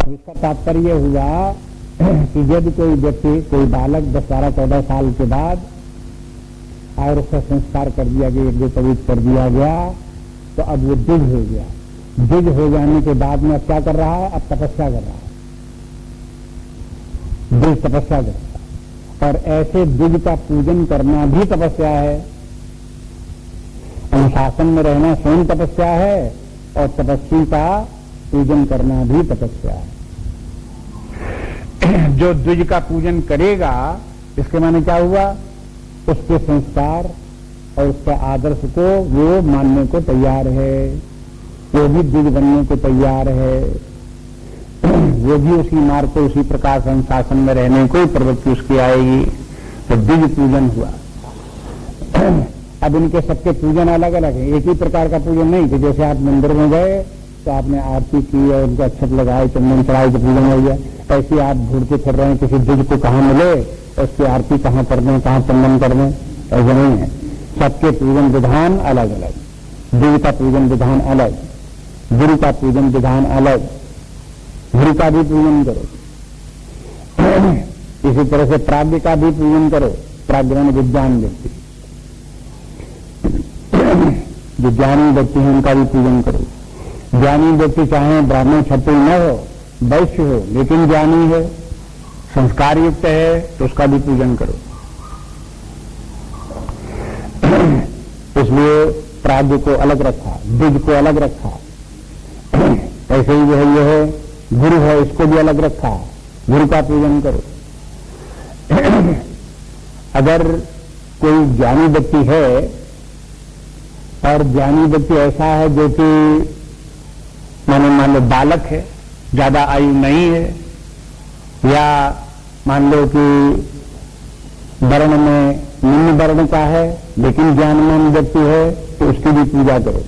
इसका तात्पर्य हुआ कि यदि कोई व्यक्ति, कोई बालक 10-12-14 साल के बाद और उसका संस्कार कर दिया गया, यज्ञ पवित्र कर दिया गया, तो अब वो द्विज हो गया। द्विज हो जाने के बाद में अब क्या कर रहा है? अब तपस्या कर रहा है। द्विज तपस्या कर रहा है, और ऐसे द्विज का पूजन करना भी तपस्या है। अनुशासन में रहना स्वयं तपस्या है, और तपस्वी का पूजन करना भी तपस्या है। जो द्विज का पूजन करेगा, इसके माने क्या हुआ? उसके संस्कार और उसके आदर्श को वो मानने को तैयार है, वो भी द्विज बनने को तैयार है, वो भी उसी मार्ग को, उसी प्रकार से अनुशासन में रहने को प्रवृत्ति उसकी आएगी। तो द्विज पूजन हुआ। अब इनके सबके पूजन अलग अलग है, एक ही प्रकार का पूजन नहीं कि जैसे आप मंदिर में गए तो आपने आरती की और उनको अक्षत लगाए, चंदन चढ़ाई, तो पूजन हो गया। ऐसे आप ढूंढते फिर रहे हैं किसी द्विज को कहाँ मिले, उसकी आरती कहाँ कर दें, कहाँ चंदन कर दें, ऐसा नहीं है। सबके पूजन विधान अलग अलग। द्विज का पूजन विधान अलग, गुरु का पूजन विधान अलग। गुरु का भी पूजन करो, इसी तरह से प्राज्ञ का भी पूजन करो। प्राज्ञ विज्ञान व्यक्ति, जो ज्ञानी व्यक्ति है उनका भी पूजन करो। ज्ञानी व्यक्ति चाहे ब्राह्मण क्षत्रिय न हो, वैश्य हो, लेकिन ज्ञानी है, संस्कार युक्त है, तो उसका भी पूजन करो। इसलिए प्राज्ञ को अलग रखा, द्विज को अलग रखा। ऐसे ही जो है ये है गुरु है, इसको भी अलग रखा। गुरु का पूजन करो। अगर कोई ज्ञानी व्यक्ति है और ज्ञानी व्यक्ति ऐसा है जो कि मान लो बालक है, ज्यादा आयु नहीं है, या मान लो कि वर्ण में निम्न वर्ण का है लेकिन ज्ञानमान व्यक्ति है, तो उसकी भी पूजा करो।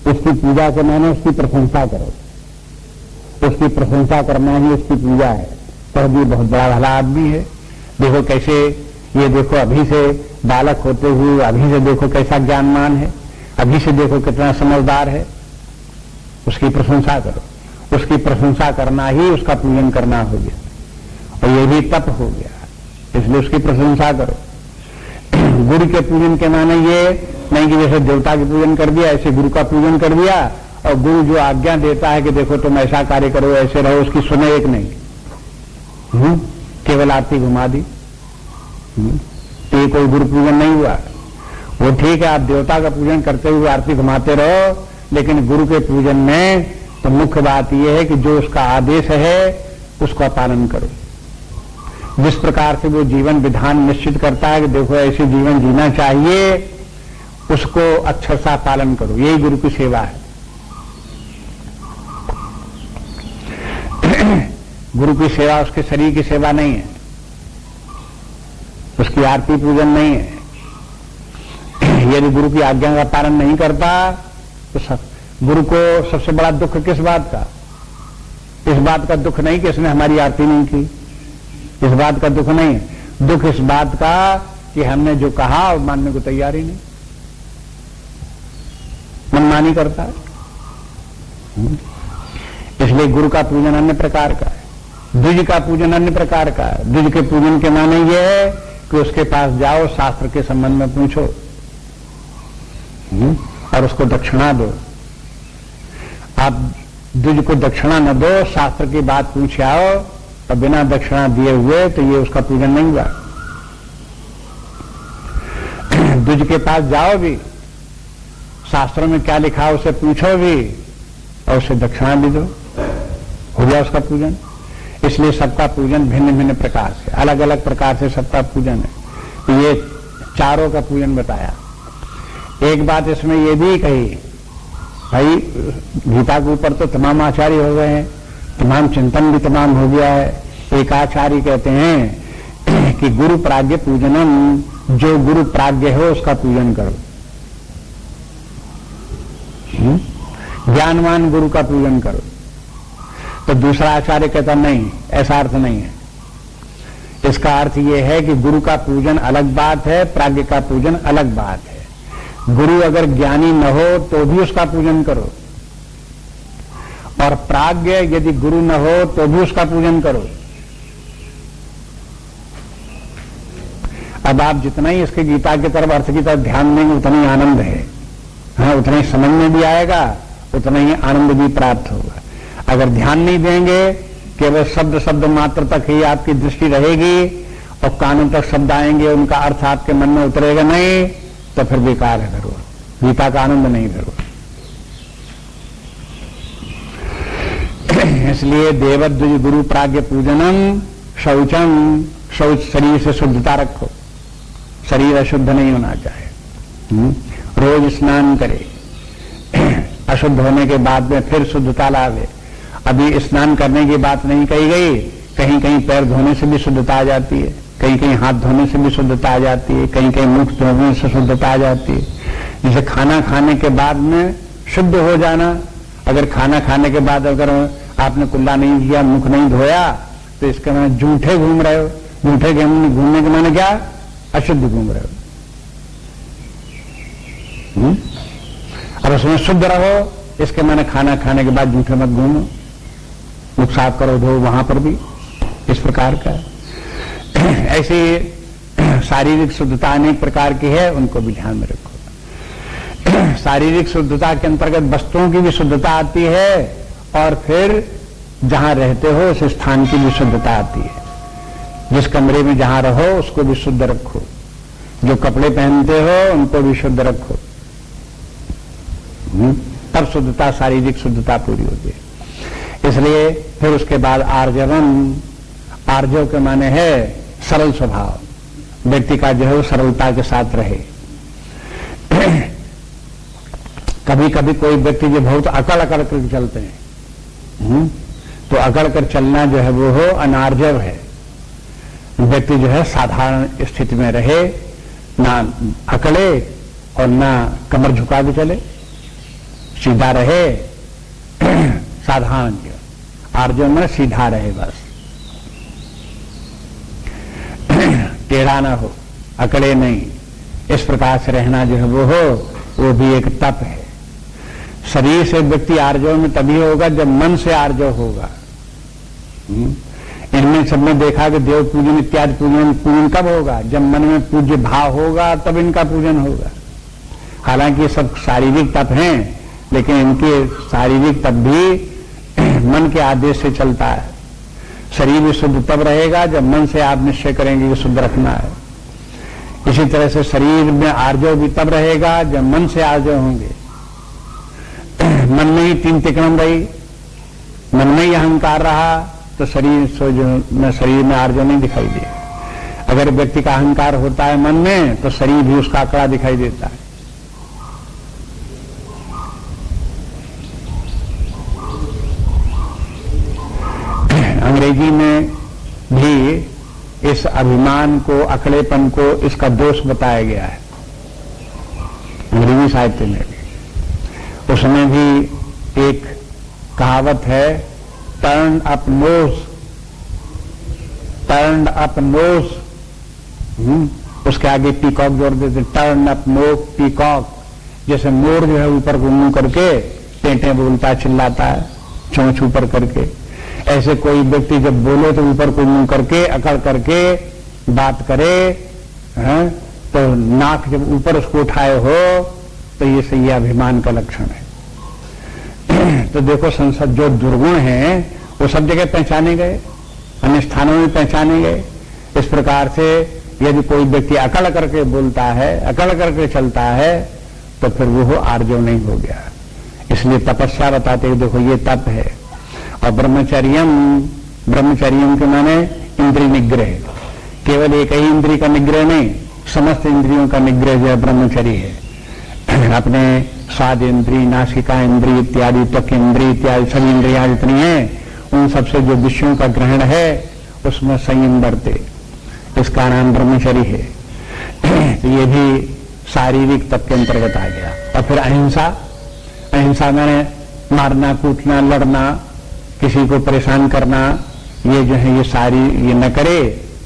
उसकी पूजा के माने उसकी प्रशंसा करो। उसकी प्रशंसा करना ही उसकी पूजा है। तो भी बहुत बड़ा भला आदमी है, देखो कैसे, ये देखो अभी से बालक होते हुए अभी से देखो कैसा ज्ञानमान है। अभी से देखो कितना समझदार है, उसकी प्रशंसा करो। उसकी प्रशंसा करना ही उसका पूजन करना हो गया, और ये भी तप हो गया, इसलिए उसकी प्रशंसा करो। गुरु के पूजन के माने ये नहीं कि जैसे देवता के पूजन कर दिया ऐसे गुरु का पूजन कर दिया, और गुरु जो आज्ञा देता है कि देखो तुम ऐसा कार्य करो, ऐसे रहो, उसकी सुने एक नहीं, केवल आरती घुमा दी। ये कोई गुरु पूजन नहीं हुआ। वो ठीक है, आप देवता का पूजन करते हुए आरती घुमाते रहो, लेकिन गुरु के पूजन में तो मुख्य बात यह है कि जो उसका आदेश है उसका पालन करो। जिस प्रकार से वो जीवन विधान निश्चित करता है कि देखो ऐसे जीवन जीना चाहिए, उसको अक्षर सा पालन करो। यही गुरु की सेवा है। गुरु की सेवा उसके शरीर की सेवा नहीं है, उसकी आरती पूजन नहीं है। यदि गुरु की आज्ञा का पालन नहीं करता तो गुरु को सबसे बड़ा दुख किस बात का? इस बात का दुख नहीं कि इसने हमारी आरती नहीं की, इस बात का दुख नहीं है। दुख इस बात का कि हमने जो कहा और मानने को तैयार ही नहीं, मनमानी करता है। इसलिए गुरु का पूजन अन्य प्रकार का है, द्विज का पूजन अन्य प्रकार का है। द्विज के पूजन के माने ये है कि उसके पास जाओ, शास्त्र के संबंध में पूछो और उसको दक्षिणा दो। आप द्विज को दक्षिणा न दो, शास्त्र की बात पूछ आओ और बिना दक्षिणा दिए हुए, तो ये उसका पूजन नहीं हुआ। द्विज के पास जाओ भी, शास्त्रों में क्या लिखा उसे पूछो भी और उसे दक्षिणा भी दो, हो गया उसका पूजन। इसलिए सबका पूजन भिन्न भिन्न प्रकार से, अलग अलग प्रकार से सबका पूजन है। ये चारों का पूजन बताया। एक बात इसमें यह भी कही, भाई गीता के ऊपर तो तमाम आचार्य हो गए हैं, तमाम चिंतन भी तमाम हो गया है। एक आचार्य कहते हैं कि गुरु प्राज्ञ पूजनम, जो गुरु प्राज्ञ हो उसका पूजन करो। ज्ञानवान गुरु का पूजन करो। तो दूसरा आचार्य कहता नहीं, ऐसा अर्थ नहीं है। इसका अर्थ यह है कि गुरु का पूजन अलग बात है, प्राज्ञ का पूजन अलग बात है। गुरु अगर ज्ञानी न हो तो भी उसका पूजन करो, और प्राज्ञ यदि गुरु न हो तो भी उसका पूजन करो। अब आप जितना ही इसके गीता की तरफ, अर्थ की तरफ ध्यान देंगे उतना ही आनंद है। हाँ, उतना ही समझ में भी आएगा, उतना ही आनंद भी प्राप्त होगा। अगर ध्यान नहीं देंगे, केवल शब्द शब्द मात्र तक ही आपकी दृष्टि रहेगी और कानों तक शब्द आएंगे, उनका अर्थ आपके मन में उतरेगा नहीं, तो फिर बेकार है जरूर, गीता का आनंद नहीं जरूर। इसलिए देवद्विज गुरु प्राज्ञ पूजनम शौचम, शौच शरीर से शुद्धता रखो, शरीर अशुद्ध नहीं होना चाहिए। रोज स्नान करे, अशुद्ध होने के बाद में फिर शुद्धता लावे। अभी स्नान करने की बात नहीं कही गई, कहीं कहीं पैर धोने से भी शुद्धता आ जाती है, कहीं कहीं हाथ धोने से भी शुद्धता आ जाती है, कहीं कहीं मुख धोने से शुद्धता आ जाती है। जैसे खाना खाने के बाद में शुद्ध हो जाना, अगर खाना खाने के बाद अगर आपने कुल्ला नहीं किया, मुख नहीं धोया, तो इसके माने जूठे घूम रहे हो। जूठे घूमने के माने क्या? अशुद्ध घूम रहे हो। और उसमें शुद्ध रहो, इसके माने खाना खाने के बाद जूठे मत घूमो, मुख साफ करो, धो, वहां पर भी इस प्रकार का। ऐसे शारीरिक शुद्धता अनेक प्रकार की है, उनको भी ध्यान में रखो। शारीरिक शुद्धता के अंतर्गत वस्तुओं की भी शुद्धता आती है, और फिर जहां रहते हो उस स्थान की भी शुद्धता आती है। जिस कमरे में जहां रहो उसको भी शुद्ध रखो, जो कपड़े पहनते हो उनको भी शुद्ध रखो, तब शुद्धता, शारीरिक शुद्धता पूरी होती है। इसलिए फिर उसके बाद आर्जवम, आर्जव के माने है सरल स्वभाव, व्यक्ति का जो है सरलता के साथ रहे। कभी कभी कोई व्यक्ति जो बहुत अकड़ अकड़ कर चलते हैं, तो अकड़ कर चलना जो है वो हो अनार्जव है। व्यक्ति जो है साधारण स्थिति में रहे, ना अकड़े और ना कमर झुका के चले, सीधा रहे, साधारण। आर्जव में सीधा रहे, बस टेढ़ा ना हो, अकड़े नहीं। इस प्रकार से रहना जो है वो हो, वो भी एक तप है। शरीर से व्यक्ति आर्जव में तभी होगा जब मन से आर्जव होगा। इनमें सबने देखा कि देव पूजन इत्यादि पूजन कब होगा? जब मन में पूज्य भाव होगा तब इनका पूजन होगा। हालांकि ये सब शारीरिक तप हैं, लेकिन इनके शारीरिक तप भी मन के आदेश से चलता है। शरीर भी शुद्ध तब रहेगा जब मन से आप निश्चय करेंगे कि शुद्ध रखना है। इसी तरह से शरीर में आर्जव भी तब रहेगा जब मन से आर्जव होंगे। मन में ही तीन तिक्रम रही, मन में ही अहंकार रहा, तो शरीर में आर्जव नहीं दिखाई दे। अगर व्यक्ति का अहंकार होता है मन में, तो शरीर भी उसका आंकड़ा दिखाई देता है। अंग्रेजी में भी इस अभिमान को, अकड़ेपन को, इसका दोष बताया गया है। अंग्रेजी साहित्य में भी, उसमें भी एक कहावत है, turn up nose, turn up nose. उसके आगे पीकॉक जोड़ देते, टर्न अप नो पीकॉक। जैसे मोर जो है ऊपर को मुंह करके पेंटे बोलता, चिल्लाता है चोंच ऊपर करके, ऐसे कोई व्यक्ति जब बोले तो ऊपर को मुंह करके, अकड़ करके बात करे, तो नाक जब ऊपर उसको उठाए हो, तो ये सही अभिमान का लक्षण है। तो देखो, संसद जो दुर्गुण हैं वो सब जगह पहचाने गए, अन्य स्थानों में पहचाने गए। इस प्रकार से यदि कोई व्यक्ति अकड़ करके बोलता है, अकड़ करके चलता है, तो फिर वो आर्जव नहीं हो गया। इसलिए तपस्या बताते हैं, देखो ये तप है। और ब्रह्मचर्यम, ब्रह्मचर्यम के माने इंद्रिय निग्रह, केवल एक ही इंद्रिय का निग्रह नहीं, समस्त इंद्रियों का निग्रह जो है ब्रह्मचर्य है। अपने स्वाद इंद्रिय, नासिका इंद्रिय इत्यादि, त्वक इंद्रिय इत्यादि सभी इंद्रियां जितनी हैं, उन सबसे जो विषयों का ग्रहण है उसमें संयम बरते, इसका नाम ब्रह्मचर्य है। तो ये भी शारीरिक तप के अंतर्गत आ गया। और फिर अहिंसा, अहिंसा मैंने मारना, कूटना, लड़ना, किसी को परेशान करना, ये जो है ये सारी ये न करे,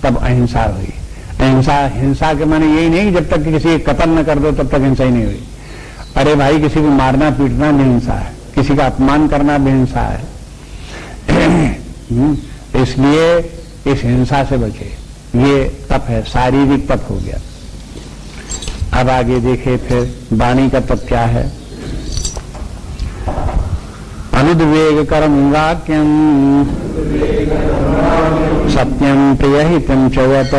तब अहिंसा हुई। अहिंसा, हिंसा के माने यही नहीं जब तक कि किसी कत्ल न कर दो तब तक हिंसा ही नहीं हुई। अरे भाई, किसी को मारना पीटना भी हिंसा है, किसी का अपमान करना भी हिंसा है। इसलिए इस हिंसा से बचे, ये तप है, शारीरिक तप हो गया। अब आगे देखे फिर वाणी का तप क्या है। अनुद्वेग कर्म वाक्यम सत्यम प्रियहितम च यत्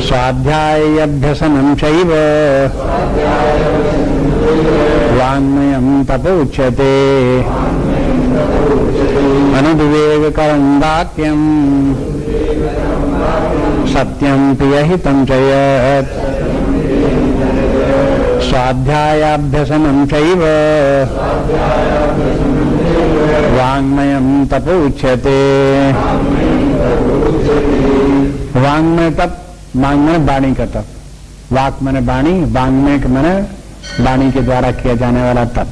स्वाध्याय अभ्यसनम चैव वाङ्मयं तप उच्यते। अनुद्वेग कर्म वाक्यम सत्यम प्रियहितम च यत् स्वाध्यायाभ्यसनं चैव वाङ्मयं तप उच्यते। वाङ्मय तप, वाङ्मय वाणी का तप, वाक माने वाणी, वाङ्मय के माने वाणी के द्वारा किया जाने वाला तप।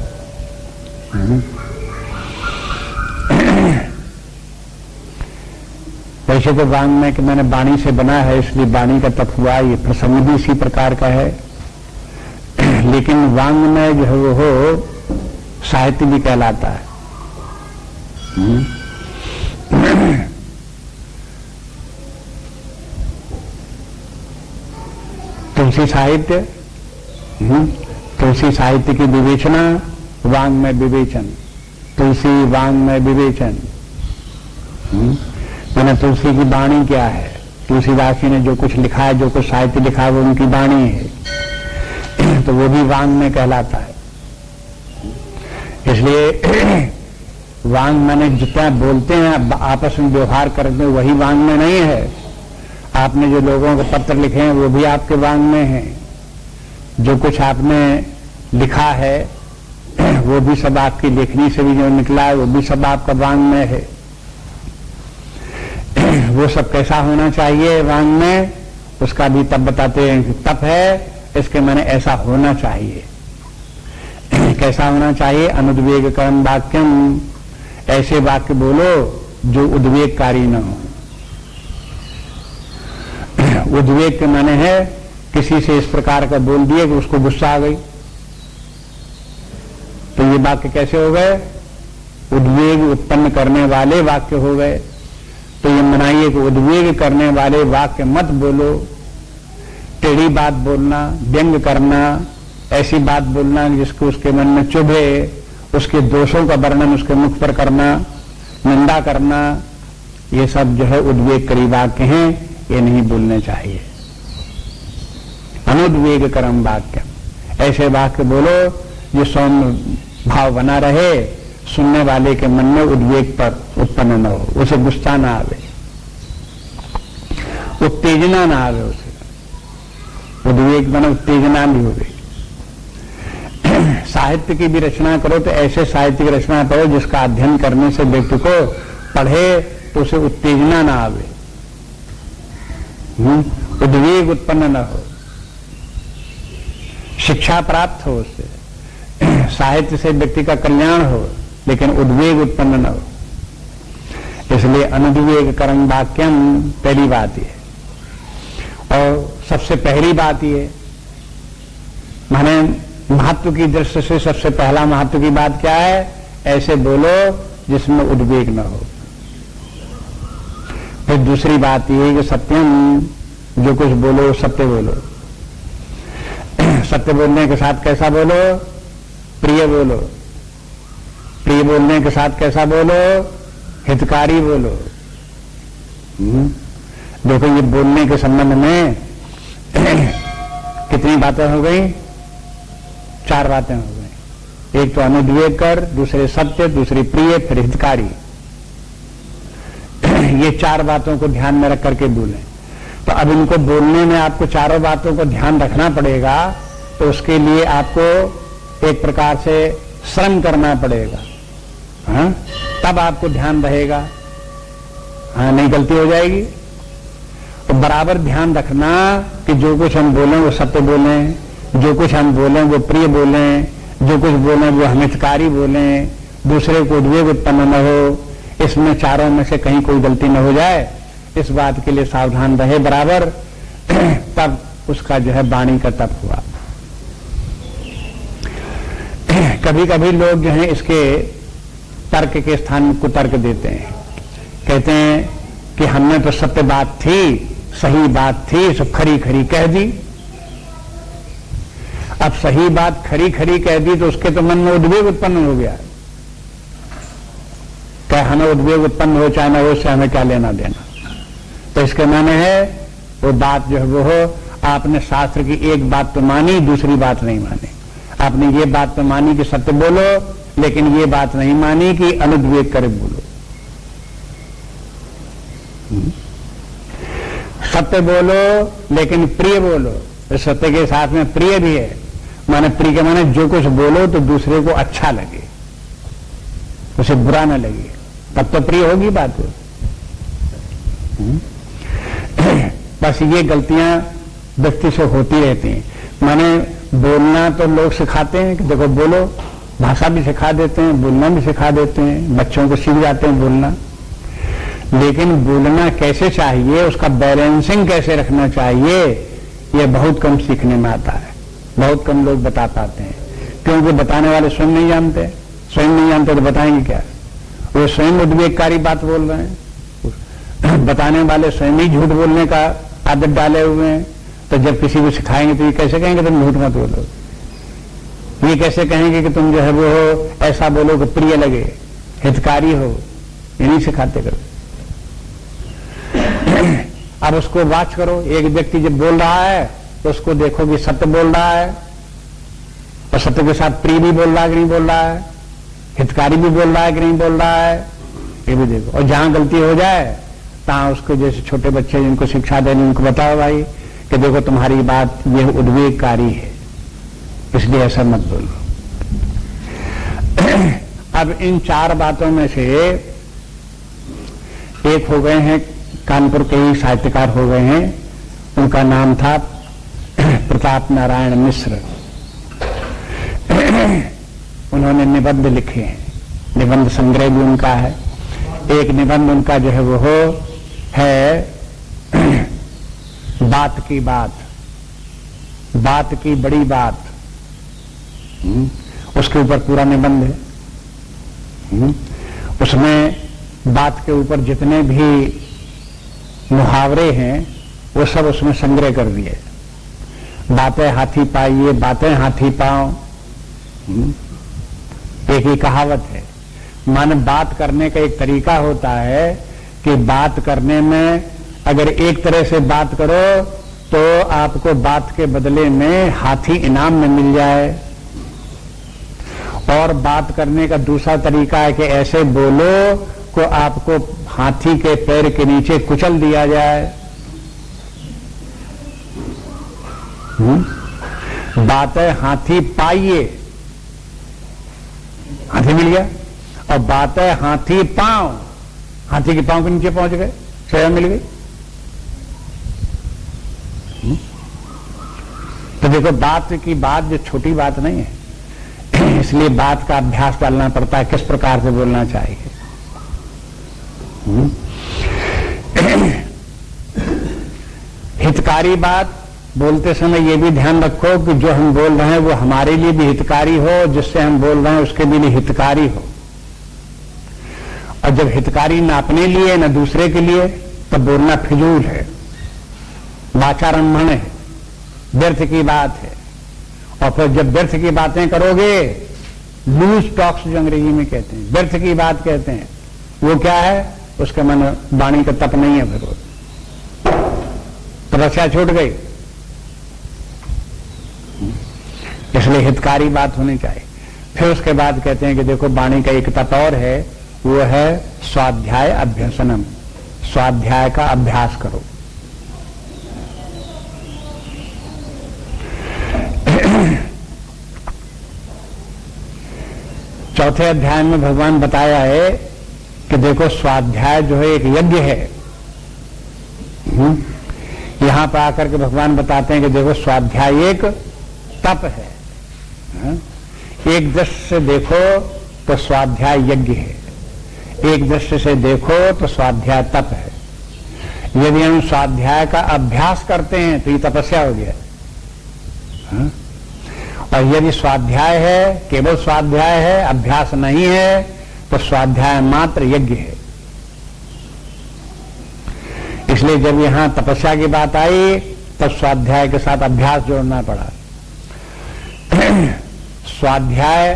वैसे तो वाङ्मय के माने वाणी से बना है, इसलिए वाणी का तप हुआ। ये प्रसंग भी इसी प्रकार का है, लेकिन वाङ्मय जो है वो साहित्य भी कहलाता है। तुलसी साहित्य, तुलसी साहित्य की विवेचना, वाङ्मय विवेचन, तुलसी वाङ्मय विवेचन। मैंने तुलसी की वाणी क्या है, तुलसीदास जी ने जो कुछ लिखा है, जो कुछ साहित्य लिखा है, वो उनकी वाणी है, तो वो भी वाङ्मय कहलाता है। इसलिए वांग माने जितना बोलते हैं, आपस में व्यवहार करते हैं, वही वाङ्मय नहीं है। आपने जो लोगों को पत्र लिखे हैं वो भी आपके वाङ्मय हैं। जो कुछ आपने लिखा है वो भी सब आपकी लेखनी से भी जो निकला है वो भी सब आपका वाङ्मय है। वो सब कैसा होना चाहिए वाङ्मय, उसका भी तप बताते हैं कि तप है, इसके माने ऐसा होना चाहिए। कैसा होना चाहिए? अनुद्वेग कर्म वाक्यम, ऐसे वाक्य बोलो जो उद्वेगकारी न हो। उद्वेग के माने है किसी से इस प्रकार का बोल दिए कि उसको गुस्सा आ गई, तो ये वाक्य कैसे हो गए? उद्वेग उत्पन्न करने वाले वाक्य हो गए। तो ये मनाइए कि उद्वेग करने वाले वाक्य मत बोलो। टेढ़ी बात बोलना, व्यंग करना, ऐसी बात बोलना जिसको उसके मन में चुभे, उसके दोषों का वर्णन उसके मुख पर करना, निंदा करना, ये सब जो है उद्वेगकारी वाक्य हैं, ये नहीं बोलने चाहिए। अनुद्वेग करम वाक्य, ऐसे वाक्य बोलो जो सौम्य भाव बना रहे, सुनने वाले के मन में उद्वेग पर उत्पन्न न हो, उसे गुस्सा ना आवे, उत्तेजना ना आवे, उसे उद्वेग बना उत्तेजना भी हो गई। साहित्य की भी रचना करो तो ऐसे साहित्य की रचना करो जिसका अध्ययन करने से व्यक्ति को पढ़े तो उसे उत्तेजना ना आवे, उद्वेग उत्पन्न न हो, शिक्षा प्राप्त हो उससे, साहित्य से व्यक्ति का कल्याण हो, लेकिन उद्वेग उत्पन्न न हो। इसलिए अनुद्वेग करम वाक्यम पहली बात ये, और सबसे पहली बात ये माने महत्व की दृष्टि से सबसे पहला महत्व की बात क्या है? ऐसे बोलो जिसमें उद्वेग न हो। फिर दूसरी बात ये कि सत्यम, जो कुछ बोलो सत्य बोलो। सत्य बोलने के साथ कैसा बोलो? प्रिय बोलो। प्रिय बोलने के साथ कैसा बोलो? हितकारी बोलो। देखो ये बोलने के संबंध में कितनी बातें हो गई? 4 बातें हो गई। एक तो अनुद्वेग कर, दूसरे सत्य, दूसरी प्रिय, फिर हितकारी। ये 4 बातों को ध्यान में रख करके बोलें। तो अब इनको बोलने में आपको चारों बातों को ध्यान रखना पड़ेगा, तो उसके लिए आपको एक प्रकार से श्रम करना पड़ेगा। हाँ, तब आपको ध्यान रहेगा। हाँ, नहीं गलती हो जाएगी। तो बराबर ध्यान रखना कि जो कुछ हम बोलें वो सत्य बोलें, जो कुछ हम बोलें वो प्रिय बोलें, जो कुछ बोलें वो हम हितकारी बोलें, दूसरे को उद्वेग उत्पन्न न हो। इसमें चारों में से कहीं कोई गलती न हो जाए, इस बात के लिए सावधान रहे बराबर। तब उसका जो है वाणी का तप हुआ। कभी कभी लोग जो है इसके तर्क के स्थान में कुतर्क देते हैं, कहते हैं कि हमने तो सत्य बात थी, सही बात थी, सब खरी खरी कह दी। अब सही बात खरी खरी कह दी तो उसके तो मन में उद्वेग उत्पन्न हो गया। क्या हमें उद्वेग उत्पन्न हो चाहे ना हो, उससे हमें क्या लेना देना? तो इसके माने है वो बात जो है वो हो, आपने शास्त्र की एक बात तो मानी, दूसरी बात नहीं मानी। आपने ये बात तो मानी कि सत्य बोलो, लेकिन ये बात नहीं मानी कि अनुद्वेग करे बोलो। सत्य बोलो लेकिन प्रिय बोलो। इस सत्य के साथ में प्रिय भी है, माने प्रिय के माने जो कुछ बोलो तो दूसरे को अच्छा लगे, उसे बुरा ना लगे, तब तो प्रिय होगी बात। बस ये गलतियां व्यक्ति से होती रहती हैं। माने बोलना तो लोग सिखाते हैं कि देखो बोलो, भाषा भी सिखा देते हैं, बोलना भी सिखा देते हैं, बच्चों को सीख जाते हैं बोलना। लेकिन बोलना कैसे चाहिए, उसका बैलेंसिंग कैसे रखना चाहिए, यह बहुत कम सीखने में आता है। बहुत कम लोग बता पाते हैं, क्योंकि बताने वाले स्वयं नहीं जानते। स्वयं नहीं जानते तो बताएंगे क्या? वो स्वयं उद्वेगकारी बात बोल रहे हैं, बताने वाले स्वयं ही झूठ बोलने का आदत डाले हुए हैं। तो जब किसी को सिखाएंगे तो ये कैसे कहेंगे तुम झूठ मत बोलो? ये कैसे कहेंगे कि तुम जो है वो हो ऐसा बोलो कि प्रिय लगे, हितकारी हो? ये नहीं सिखाते करो। अब उसको वाच करो, एक व्यक्ति जब बोल रहा है तो उसको देखो कि सत्य बोल रहा है, और सत्य के साथ प्रिय भी बोल रहा है कि नहीं बोल रहा है, हितकारी भी बोल रहा है कि नहीं बोल रहा है, ये भी देखो। और जहां गलती हो जाए तहां उसको, जैसे छोटे बच्चे जिनको शिक्षा देनी, उनको बताओ भाई कि देखो तुम्हारी बात यह उद्वेगकारी है, इसलिए ऐसा मत बोलो। अब इन 4 बातों में से एक हो गए हैं, कानपुर के ही साहित्यकार हो गए हैं, उनका नाम था प्रताप नारायण मिश्र। उन्होंने निबंध लिखे हैं, निबंध संग्रह भी उनका है। एक निबंध उनका जो है वो है बात की बात। बात की बड़ी बात, उसके ऊपर पूरा निबंध है। उसमें बात के ऊपर जितने भी मुहावरे हैं वो सब उसमें संग्रह कर दिए। बातें हाथी पाइए, बातें हाथी पाओ, एक ही कहावत है। माने बात करने का एक तरीका होता है कि बात करने में अगर एक तरह से बात करो तो आपको बात के बदले में हाथी इनाम में मिल जाए, और बात करने का दूसरा तरीका है कि ऐसे बोलो को आपको हाथी के पैर के नीचे कुचल दिया जाए। बातें हाथी पाइए, हाथी मिल गया, और बातें हाथी पांव, हाथी के पांव के नीचे पहुंच गए, सजा मिल गई। तो देखो बात की बात जो छोटी बात नहीं है, इसलिए बात का अभ्यास डालना पड़ता है, किस प्रकार से बोलना चाहिए। हितकारी बात बोलते समय ये भी ध्यान रखो कि जो हम बोल रहे हैं वो हमारे लिए भी हितकारी हो, जिससे हम बोल रहे हैं उसके लिए भी हितकारी हो। और जब हितकारी ना अपने लिए ना दूसरे के लिए, तब बोलना फिजूल है, वाचारंभण है, व्यर्थ की बात है। और फिर जब व्यर्थ की बातें करोगे, लूज टॉक्स जो अंग्रेजी में कहते हैं, व्यर्थ की बात कहते हैं, वो क्या है? उसके मन वाणी का तप नहीं है, फिर वो तपस्या छूट गई। इसलिए हितकारी बात होनी चाहिए। फिर उसके बाद कहते हैं कि देखो वाणी का एक तप और है, वो है स्वाध्याय अभ्यसनम, स्वाध्याय का अभ्यास करो। चौथे अध्याय में भगवान बताया है कि देखो स्वाध्याय जो है एक यज्ञ है। यहां पर आकर के भगवान बताते हैं कि देखो स्वाध्याय एक तप है। एक दृष्टि से देखो तो स्वाध्याय यज्ञ है, एक दृष्टि से देखो तो स्वाध्याय तप है। यदि हम स्वाध्याय का अभ्यास करते हैं तो ये तपस्या हो गया। और यदि स्वाध्याय है, केवल स्वाध्याय है, अभ्यास नहीं है, तो स्वाध्याय मात्र यज्ञ है। इसलिए जब यहां तपस्या की बात आई तब स्वाध्याय के साथ अभ्यास जोड़ना पड़ा। स्वाध्याय,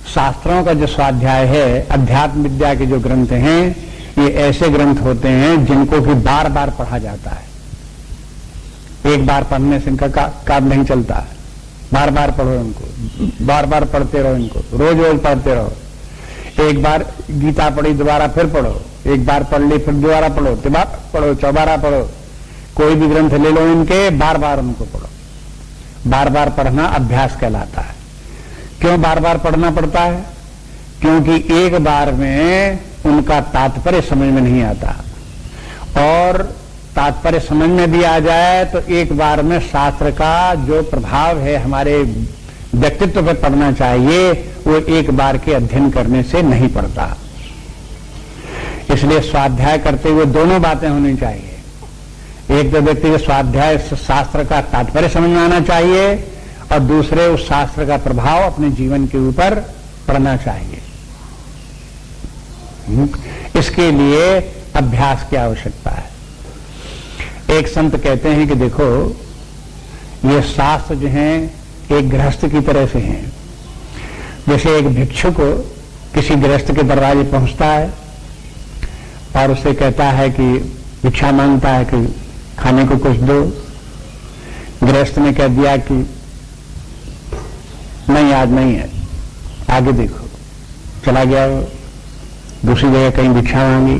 शास्त्रों का जो स्वाध्याय है, अध्यात्म विद्या के जो ग्रंथ हैं, ये ऐसे ग्रंथ होते हैं जिनको कि बार बार पढ़ा जाता है। एक बार पढ़ने से इनका काम नहीं चलता है, बार बार पढ़ो इनको, बार बार पढ़ते रहो इनको, रोज रोज पढ़ते रहो। एक बार गीता पढ़ी दोबारा फिर पढ़ो, एक बार पढ़ ली फिर दोबारा पढ़ो, तिबार पढ़ो, चौबारा पढ़ो, कोई भी ग्रंथ ले लो इनके, बार बार उनको पढ़ो। बार बार पढ़ना अभ्यास कहलाता है। क्यों बार बार पढ़ना पड़ता है? क्योंकि एक बार में उनका तात्पर्य समझ में नहीं आता, और तात्पर्य समझ में भी आ जाए तो एक बार में शास्त्र का जो प्रभाव है हमारे व्यक्तित्व पर पड़ना चाहिए, वो एक बार के अध्ययन करने से नहीं पड़ता। इसलिए स्वाध्याय करते हुए दोनों बातें होनी चाहिए। एक तो व्यक्ति के स्वाध्याय शास्त्र का तात्पर्य समझ में आना चाहिए, और दूसरे उस शास्त्र का प्रभाव अपने जीवन के ऊपर पड़ना चाहिए। इसके लिए अभ्यास की आवश्यकता है। एक संत कहते हैं कि देखो ये शास्त्र जो हैं एक गृहस्थ की तरह से हैं। जैसे एक भिक्षुक किसी गृहस्थ के दरवाजे पहुंचता है और उसे कहता है कि भिक्षा मांगता है कि खाने को कुछ दो। गृहस्थ ने कह दिया कि नहीं आज नहीं है, आगे देखो। चला गया, दूसरी जगह कहीं भिक्षा मांगी।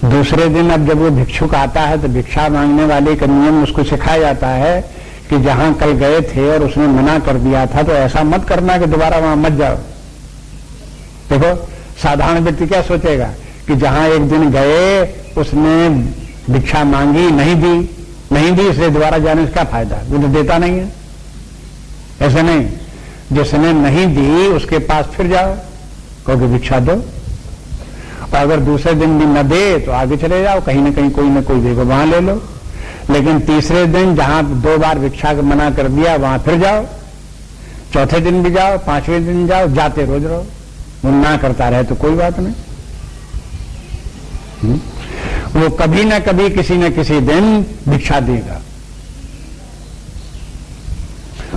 दूसरे दिन अब जब वो भिक्षुक आता है तो भिक्षा मांगने वाले का नियम उसको सिखाया जाता है कि जहां कल गए थे और उसने मना कर दिया था तो ऐसा मत करना कि दोबारा वहां मत जाओ। देखो साधारण व्यक्ति क्या सोचेगा कि जहां एक दिन गए उसने भिक्षा मांगी, नहीं दी इसलिए दोबारा जाने से क्या फायदा, वो तो देता नहीं है। ऐसा नहीं, जिसने नहीं दी उसके पास फिर जाओ, कहोगे भिक्षा दो, और अगर दूसरे दिन भी न दे तो आगे चले जाओ, कहीं ना कहीं कोई ना कोई देगा, वहां ले लो। लेकिन तीसरे दिन जहां 2 बार भिक्षा का मना कर दिया वहां फिर जाओ, चौथे दिन भी जाओ, 5वें दिन जाओ, जाते रोज रहो। वो ना करता रहे तो कोई बात नहीं, वो कभी ना कभी किसी न किसी दिन भिक्षा देगा।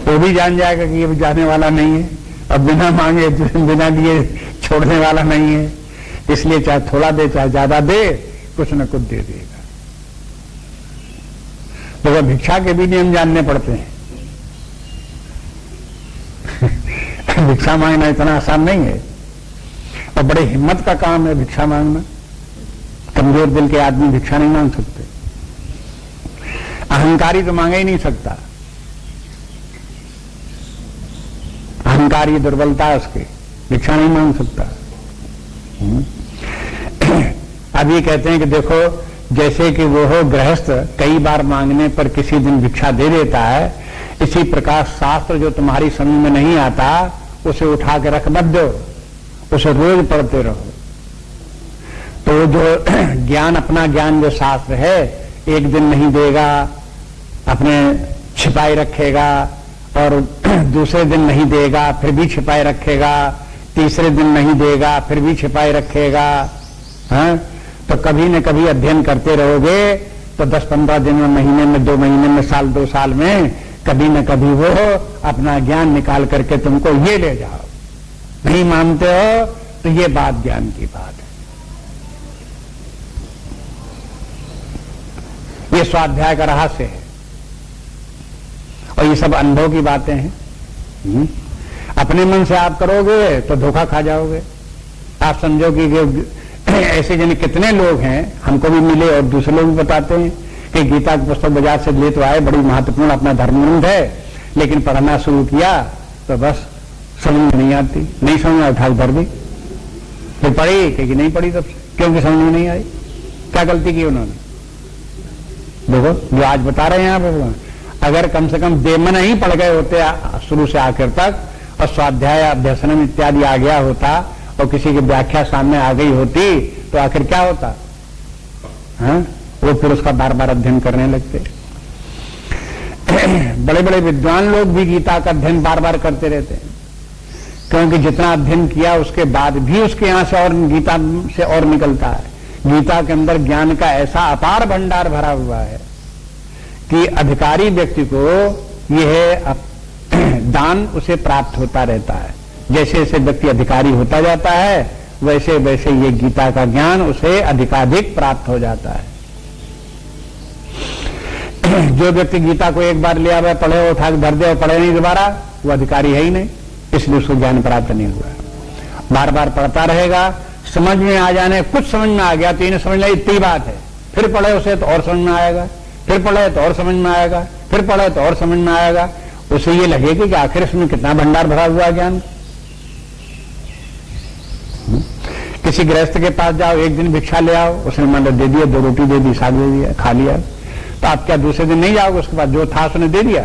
वो भी जान जाएगा कि ये जाने वाला नहीं है, अब बिना मांगे बिना दिए छोड़ने वाला नहीं है, इसलिए चाहे थोड़ा दे चाहे ज्यादा दे, कुछ न कुछ दे देगा। तो भिक्षा के भी नियम जानने पड़ते हैं। भिक्षा मांगना इतना आसान नहीं है और बड़े हिम्मत का काम है भिक्षा मांगना। कमजोर दिल के आदमी भिक्षा नहीं मांग सकते, अहंकारी तो मांगा ही नहीं सकता, अहंकारी दुर्बलता है उसकी, भिक्षा नहीं मांग सकता। अब ये कहते हैं कि देखो जैसे कि वो हो गृहस्थ कई बार मांगने पर किसी दिन भिक्षा दे देता है, इसी प्रकार शास्त्र जो तुम्हारी समझ में नहीं आता उसे उठा के रख मत दो, उसे रोज पढ़ते रहो। तो जो ज्ञान, अपना ज्ञान जो शास्त्र है, एक दिन नहीं देगा, अपने छिपाई रखेगा, और दूसरे दिन नहीं देगा फिर भी छिपाई रखेगा, तीसरे दिन नहीं देगा फिर भी छिपाई रखेगा। हाँ, तो कभी न कभी अध्ययन करते रहोगे तो 10-15 दिन में, महीने में, 2 महीने में, साल 2 साल में कभी न कभी वो अपना ज्ञान निकाल करके तुमको ये ले जाओ। नहीं मानते हो तो ये बात ज्ञान की बात है। ये स्वाध्याय का रहस्य है और ये सब अनुभव की बातें हैं। अपने मन से आप करोगे तो धोखा खा जाओगे। आप समझो कि ऐसे जन कितने लोग हैं, हमको भी मिले और दूसरे लोग भी बताते हैं कि गीता की पुस्तक बाजार से ले तो आए, बड़ी महत्वपूर्ण अपना धर्म ग्रंथ है, लेकिन पढ़ना शुरू किया तो बस समझ में नहीं आती, नहीं समझ में उठा धर दी, फिर पढ़ी कि नहीं पढ़ी, तब क्योंकि समझ में नहीं आई। क्या गलती की उन्होंने? देखो जो आज बता रहे हैं आप, अगर कम से कम बेमन ही पढ़ गए होते शुरू से आखिर तक, और स्वाध्याय अभ्यसनम इत्यादि आ गया होता और किसी की व्याख्या सामने आ गई होती, तो आखिर क्या होता? हाँ, वो फिर उसका बार बार अध्ययन करने लगते। बड़े बड़े विद्वान लोग भी गीता का अध्ययन बार बार करते रहते हैं, क्योंकि जितना अध्ययन किया उसके बाद भी उसके यहां से और गीता से और निकलता है। गीता के अंदर ज्ञान का ऐसा अपार भंडार भरा हुआ है कि अधिकारी व्यक्ति को यह दान उसे प्राप्त होता रहता है। जैसे जैसे व्यक्ति अधिकारी होता जाता है वैसे वैसे ये गीता का ज्ञान उसे अधिकाधिक प्राप्त हो जाता है। जो व्यक्ति गीता को एक बार लिया हुआ, पढ़े, उठा के भर दे और पढ़े नहीं दोबारा, वो अधिकारी है ही नहीं, इसलिए उसको ज्ञान प्राप्त नहीं हुआ। बार बार पढ़ता रहेगा, समझ में आ जाने, कुछ समझ में आ गया तो इन्हें समझ लें इतनी बात है, फिर पढ़े उसे तो और समझ में आएगा, फिर पढ़े तो और समझ में आएगा, फिर पढ़े तो और समझ में आएगा। उसे ये लगेगा कि आखिर इसमें कितना भंडार भरा हुआ ज्ञान। किसी गृहस्थ के पास जाओ, एक दिन भिक्षा ले आओ, उसने मान लो दे दिया, 2 रोटी दे दी, साग दे दिया, खा लिया, तो आप क्या दूसरे दिन नहीं जाओगे? उसके बाद जो था उसने दे दिया,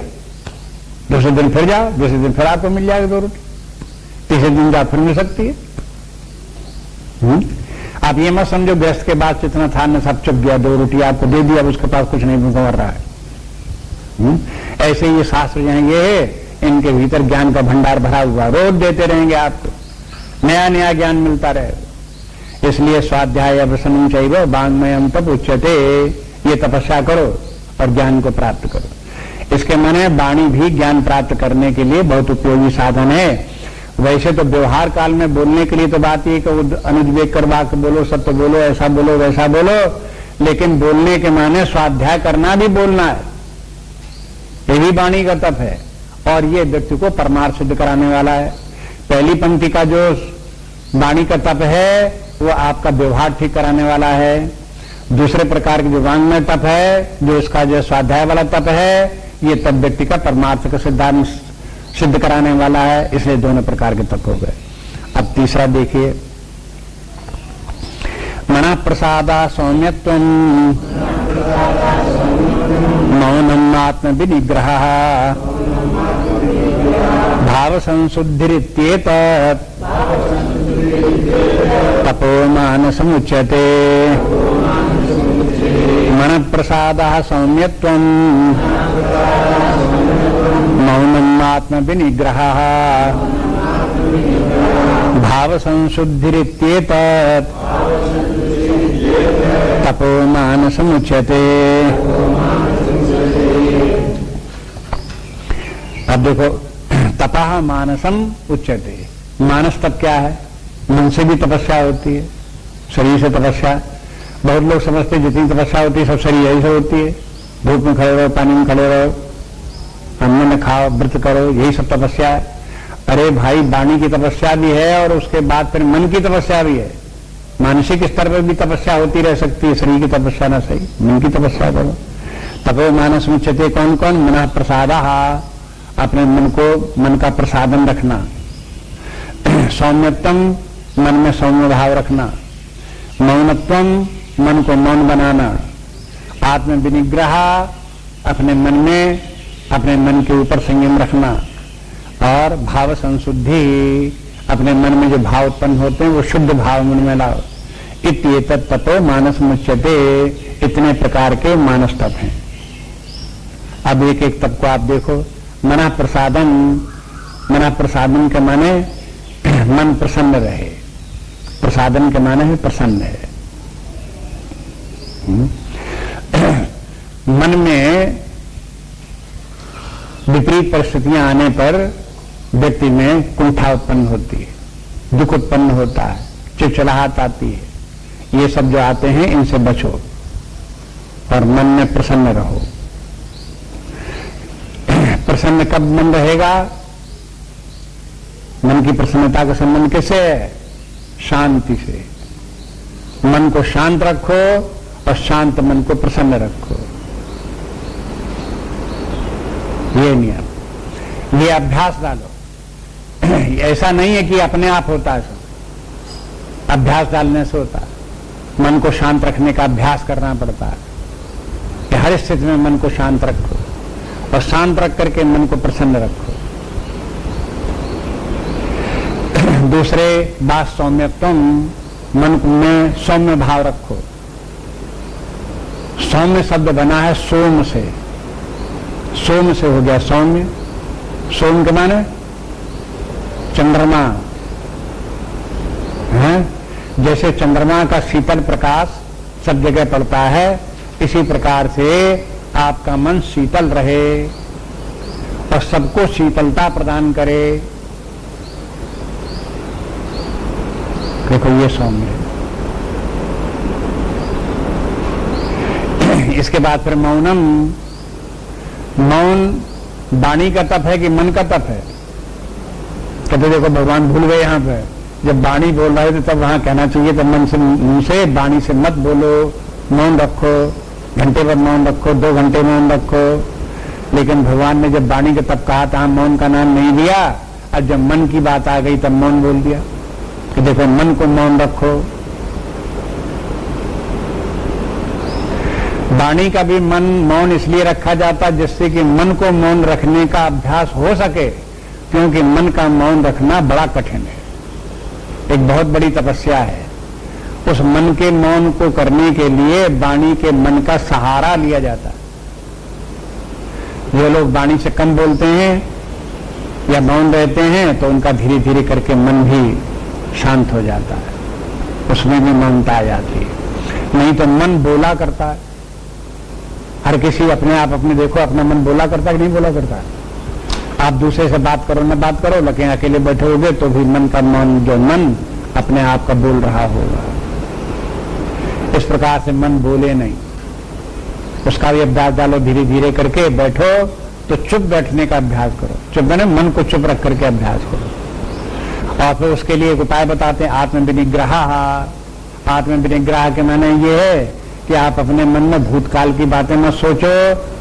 दूसरे दिन फिर जाओ, दूसरे दिन फिर आपको मिल जाएगा 2 रोटी, तीसरे दिन जाओ फिर मिल सकती है। आप ये मत समझो गृहस्थ के बाद जितना था न सब चुप गया, 2 रोटी आपको दे दिया, अब उसके पास कुछ नहीं भर रहा है। ऐसे ये शास्त्र जो है ये इनके भीतर ज्ञान का भंडार भरा हुआ, रोज देते रहेंगे आपको, नया नया ज्ञान मिलता रहेगा। इसलिए स्वाध्याय अभ्यसनम चैव वाङ्मयं तप उच्यते, ये तपस्या करो और ज्ञान को प्राप्त करो। इसके माने वाणी भी ज्ञान प्राप्त करने के लिए बहुत उपयोगी साधन है। वैसे तो व्यवहार काल में बोलने के लिए तो बात ये कि अनुद्वेग करवा के बोलो, सत्य बोलो, ऐसा बोलो, वैसा बोलो, लेकिन बोलने के माने स्वाध्याय करना भी बोलना है, ये भी वाणी का तप है, और ये व्यक्ति को परमार्थ सिद्ध कराने वाला है। पहली पंक्ति का जो वाणी का तप है वो आपका व्यवहार ठीक कराने वाला है। दूसरे प्रकार के जो वाङ्मय तप है, जो इसका जो स्वाध्याय वाला तप है, ये तप व्यक्ति का परमार्थ का सिद्धांत सिद्ध कराने वाला है। इसलिए दोनों प्रकार के तप हो गए। अब तीसरा देखिए, मना प्रसादा सौम्यत्वम मौनम आत्म विनिग्रह भाव संशुद्धिरित्येतत् तपो मानसमुच्यते। मन प्रसादः सौम्यत्वं मौनम् आत्म विनिग्रहः भाव संशुद्धिरित्येतत् तपो मानसमुच्यते। अब देखो, तपः मानसम उच्यते। मानस तप क्या है? मन से भी तपस्या होती है, शरीर से तपस्या। बहुत लोग समझते जितनी तपस्या होती है सब शरीर से होती है। धूप में खड़े रहो, पानी में खड़े रहो, अन्न में खाओ, व्रत करो, यही सब तपस्या है। अरे भाई, वाणी की तपस्या भी है और उसके बाद फिर मन की तपस्या भी है। मानसिक स्तर पर भी तपस्या होती रह सकती है, शरीर की तपस्या ना सही, मन की तपस्या करो। तपो मानस मुच्यते कौन कौन? मनः प्रसादः, अपने मन को, मन का प्रसादन रखना। सौम्यत्वम, मन में सौम्य भाव रखना। मौनत्वम, मन को मौन बनाना। आत्म विनिग्रह, अपने मन में, अपने मन के ऊपर संयम रखना। और भाव संशुद्धि, अपने मन में जो भाव उत्पन्न होते हैं वो शुद्ध भाव मन में लाओ। इत्येतत् तपो मानस मुच्यते, इतने प्रकार के मानस तप हैं। अब एक एक तप को आप देखो। मना प्रसादन, मना प्रसादन के माने मन प्रसन्न रहे। प्रसादन के माने है प्रसन्न है। मन में विपरीत परिस्थितियां आने पर व्यक्ति में कुंठा उत्पन्न होती है, दुख उत्पन्न होता है, चिड़चिड़ाहट आती है। ये सब जो आते हैं इनसे बचो और मन में प्रसन्न रहो। प्रसन्न कब मन रहेगा? मन की प्रसन्नता का संबंध किससे है? शांति से। मन को शांत रखो और शांत मन को प्रसन्न रखो। ये नियम, ये अभ्यास डालो। ऐसा नहीं है कि अपने आप होता है, सब अभ्यास डालने से होता है। मन को शांत रखने का अभ्यास करना पड़ता है कि हर स्थिति में मन को शांत रखो और शांत रख करके मन को प्रसन्न रखो। दूसरे बात सौम्यत्वम, मन में सौम्य भाव रखो। सौम्य शब्द बना है सोम से, सोम से हो गया सौम्य। सोम के माने चंद्रमा है। जैसे चंद्रमा का शीतल प्रकाश सब जगह पड़ता है, इसी प्रकार से आपका मन शीतल रहे और सबको शीतलता प्रदान करे। देखो ये सौम्य है। इसके बाद फिर मौनम, मौन वाणी का तप है कि मन का तप है? कहते देखो भगवान भूल गए यहां पे, जब वाणी बोल रहे थे तब वहां कहना चाहिए तो मन से, मुंह से, वाणी से मत बोलो, मौन रखो, घंटे भर मौन रखो, 2 घंटे मौन रखो। लेकिन भगवान ने जब वाणी का तप कहा था मौन का नाम नहीं दिया, और जब मन की बात आ गई तब मौन बोल दिया कि देखो मन को मौन रखो। वाणी का भी मन मौन इसलिए रखा जाता जिससे कि मन को मौन रखने का अभ्यास हो सके, क्योंकि मन का मौन रखना बड़ा कठिन है, एक बहुत बड़ी तपस्या है। उस मन के मौन को करने के लिए वाणी के मन का सहारा लिया जाता है। जो लोग वाणी से कम बोलते हैं या मौन रहते हैं तो उनका धीरे धीरे करके मन भी शांत हो जाता है, उसमें भी मौनता आ जाती है। नहीं तो मन बोला करता है। हर किसी अपने आप अपने देखो अपना मन बोला करता है कि नहीं बोला करता है? आप दूसरे से बात करो न बात करो, लेकिन अकेले बैठे होगे तो भी मन का मौन, जो मन अपने आप का बोल रहा होगा। इस प्रकार से मन बोले नहीं, उसका भी अभ्यास डालो। धीरे धीरे करके बैठो तो चुप बैठने का अभ्यास करो। चुप मैंने मन को चुप रख करके अभ्यास करो। और फिर उसके लिए एक उपाय बताते हैं, आत्म विनिग्रह। आत्म विनिग्रह के माने ये है कि आप अपने मन में भूतकाल की बातें मत सोचो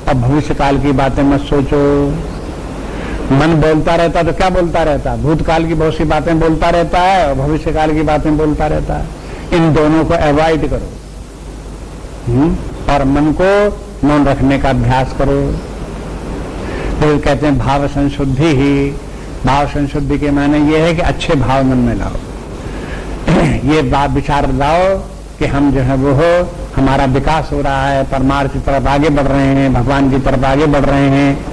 और भविष्य काल की बातें मत सोचो। मन बोलता रहता तो क्या बोलता रहता? भूतकाल की बहुत सी बातें बोलता रहता है और भविष्य काल की बातें बोलता रहता है। इन दोनों को अवॉइड करो और मन को मौन रखने का अभ्यास करो। तो कहते हैं भाव संशुद्धि ही। भाव संशुद्धि के माने ये है कि अच्छे भाव मन में लाओ। ये बात विचार लाओ कि हम जो है वो हो, हमारा विकास हो रहा है, परमार्थ की तरफ आगे बढ़ रहे हैं, भगवान की तरफ आगे बढ़ रहे हैं,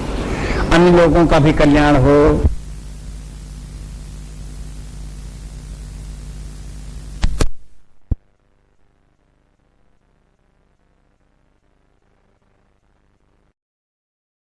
अन्य लोगों का भी कल्याण हो,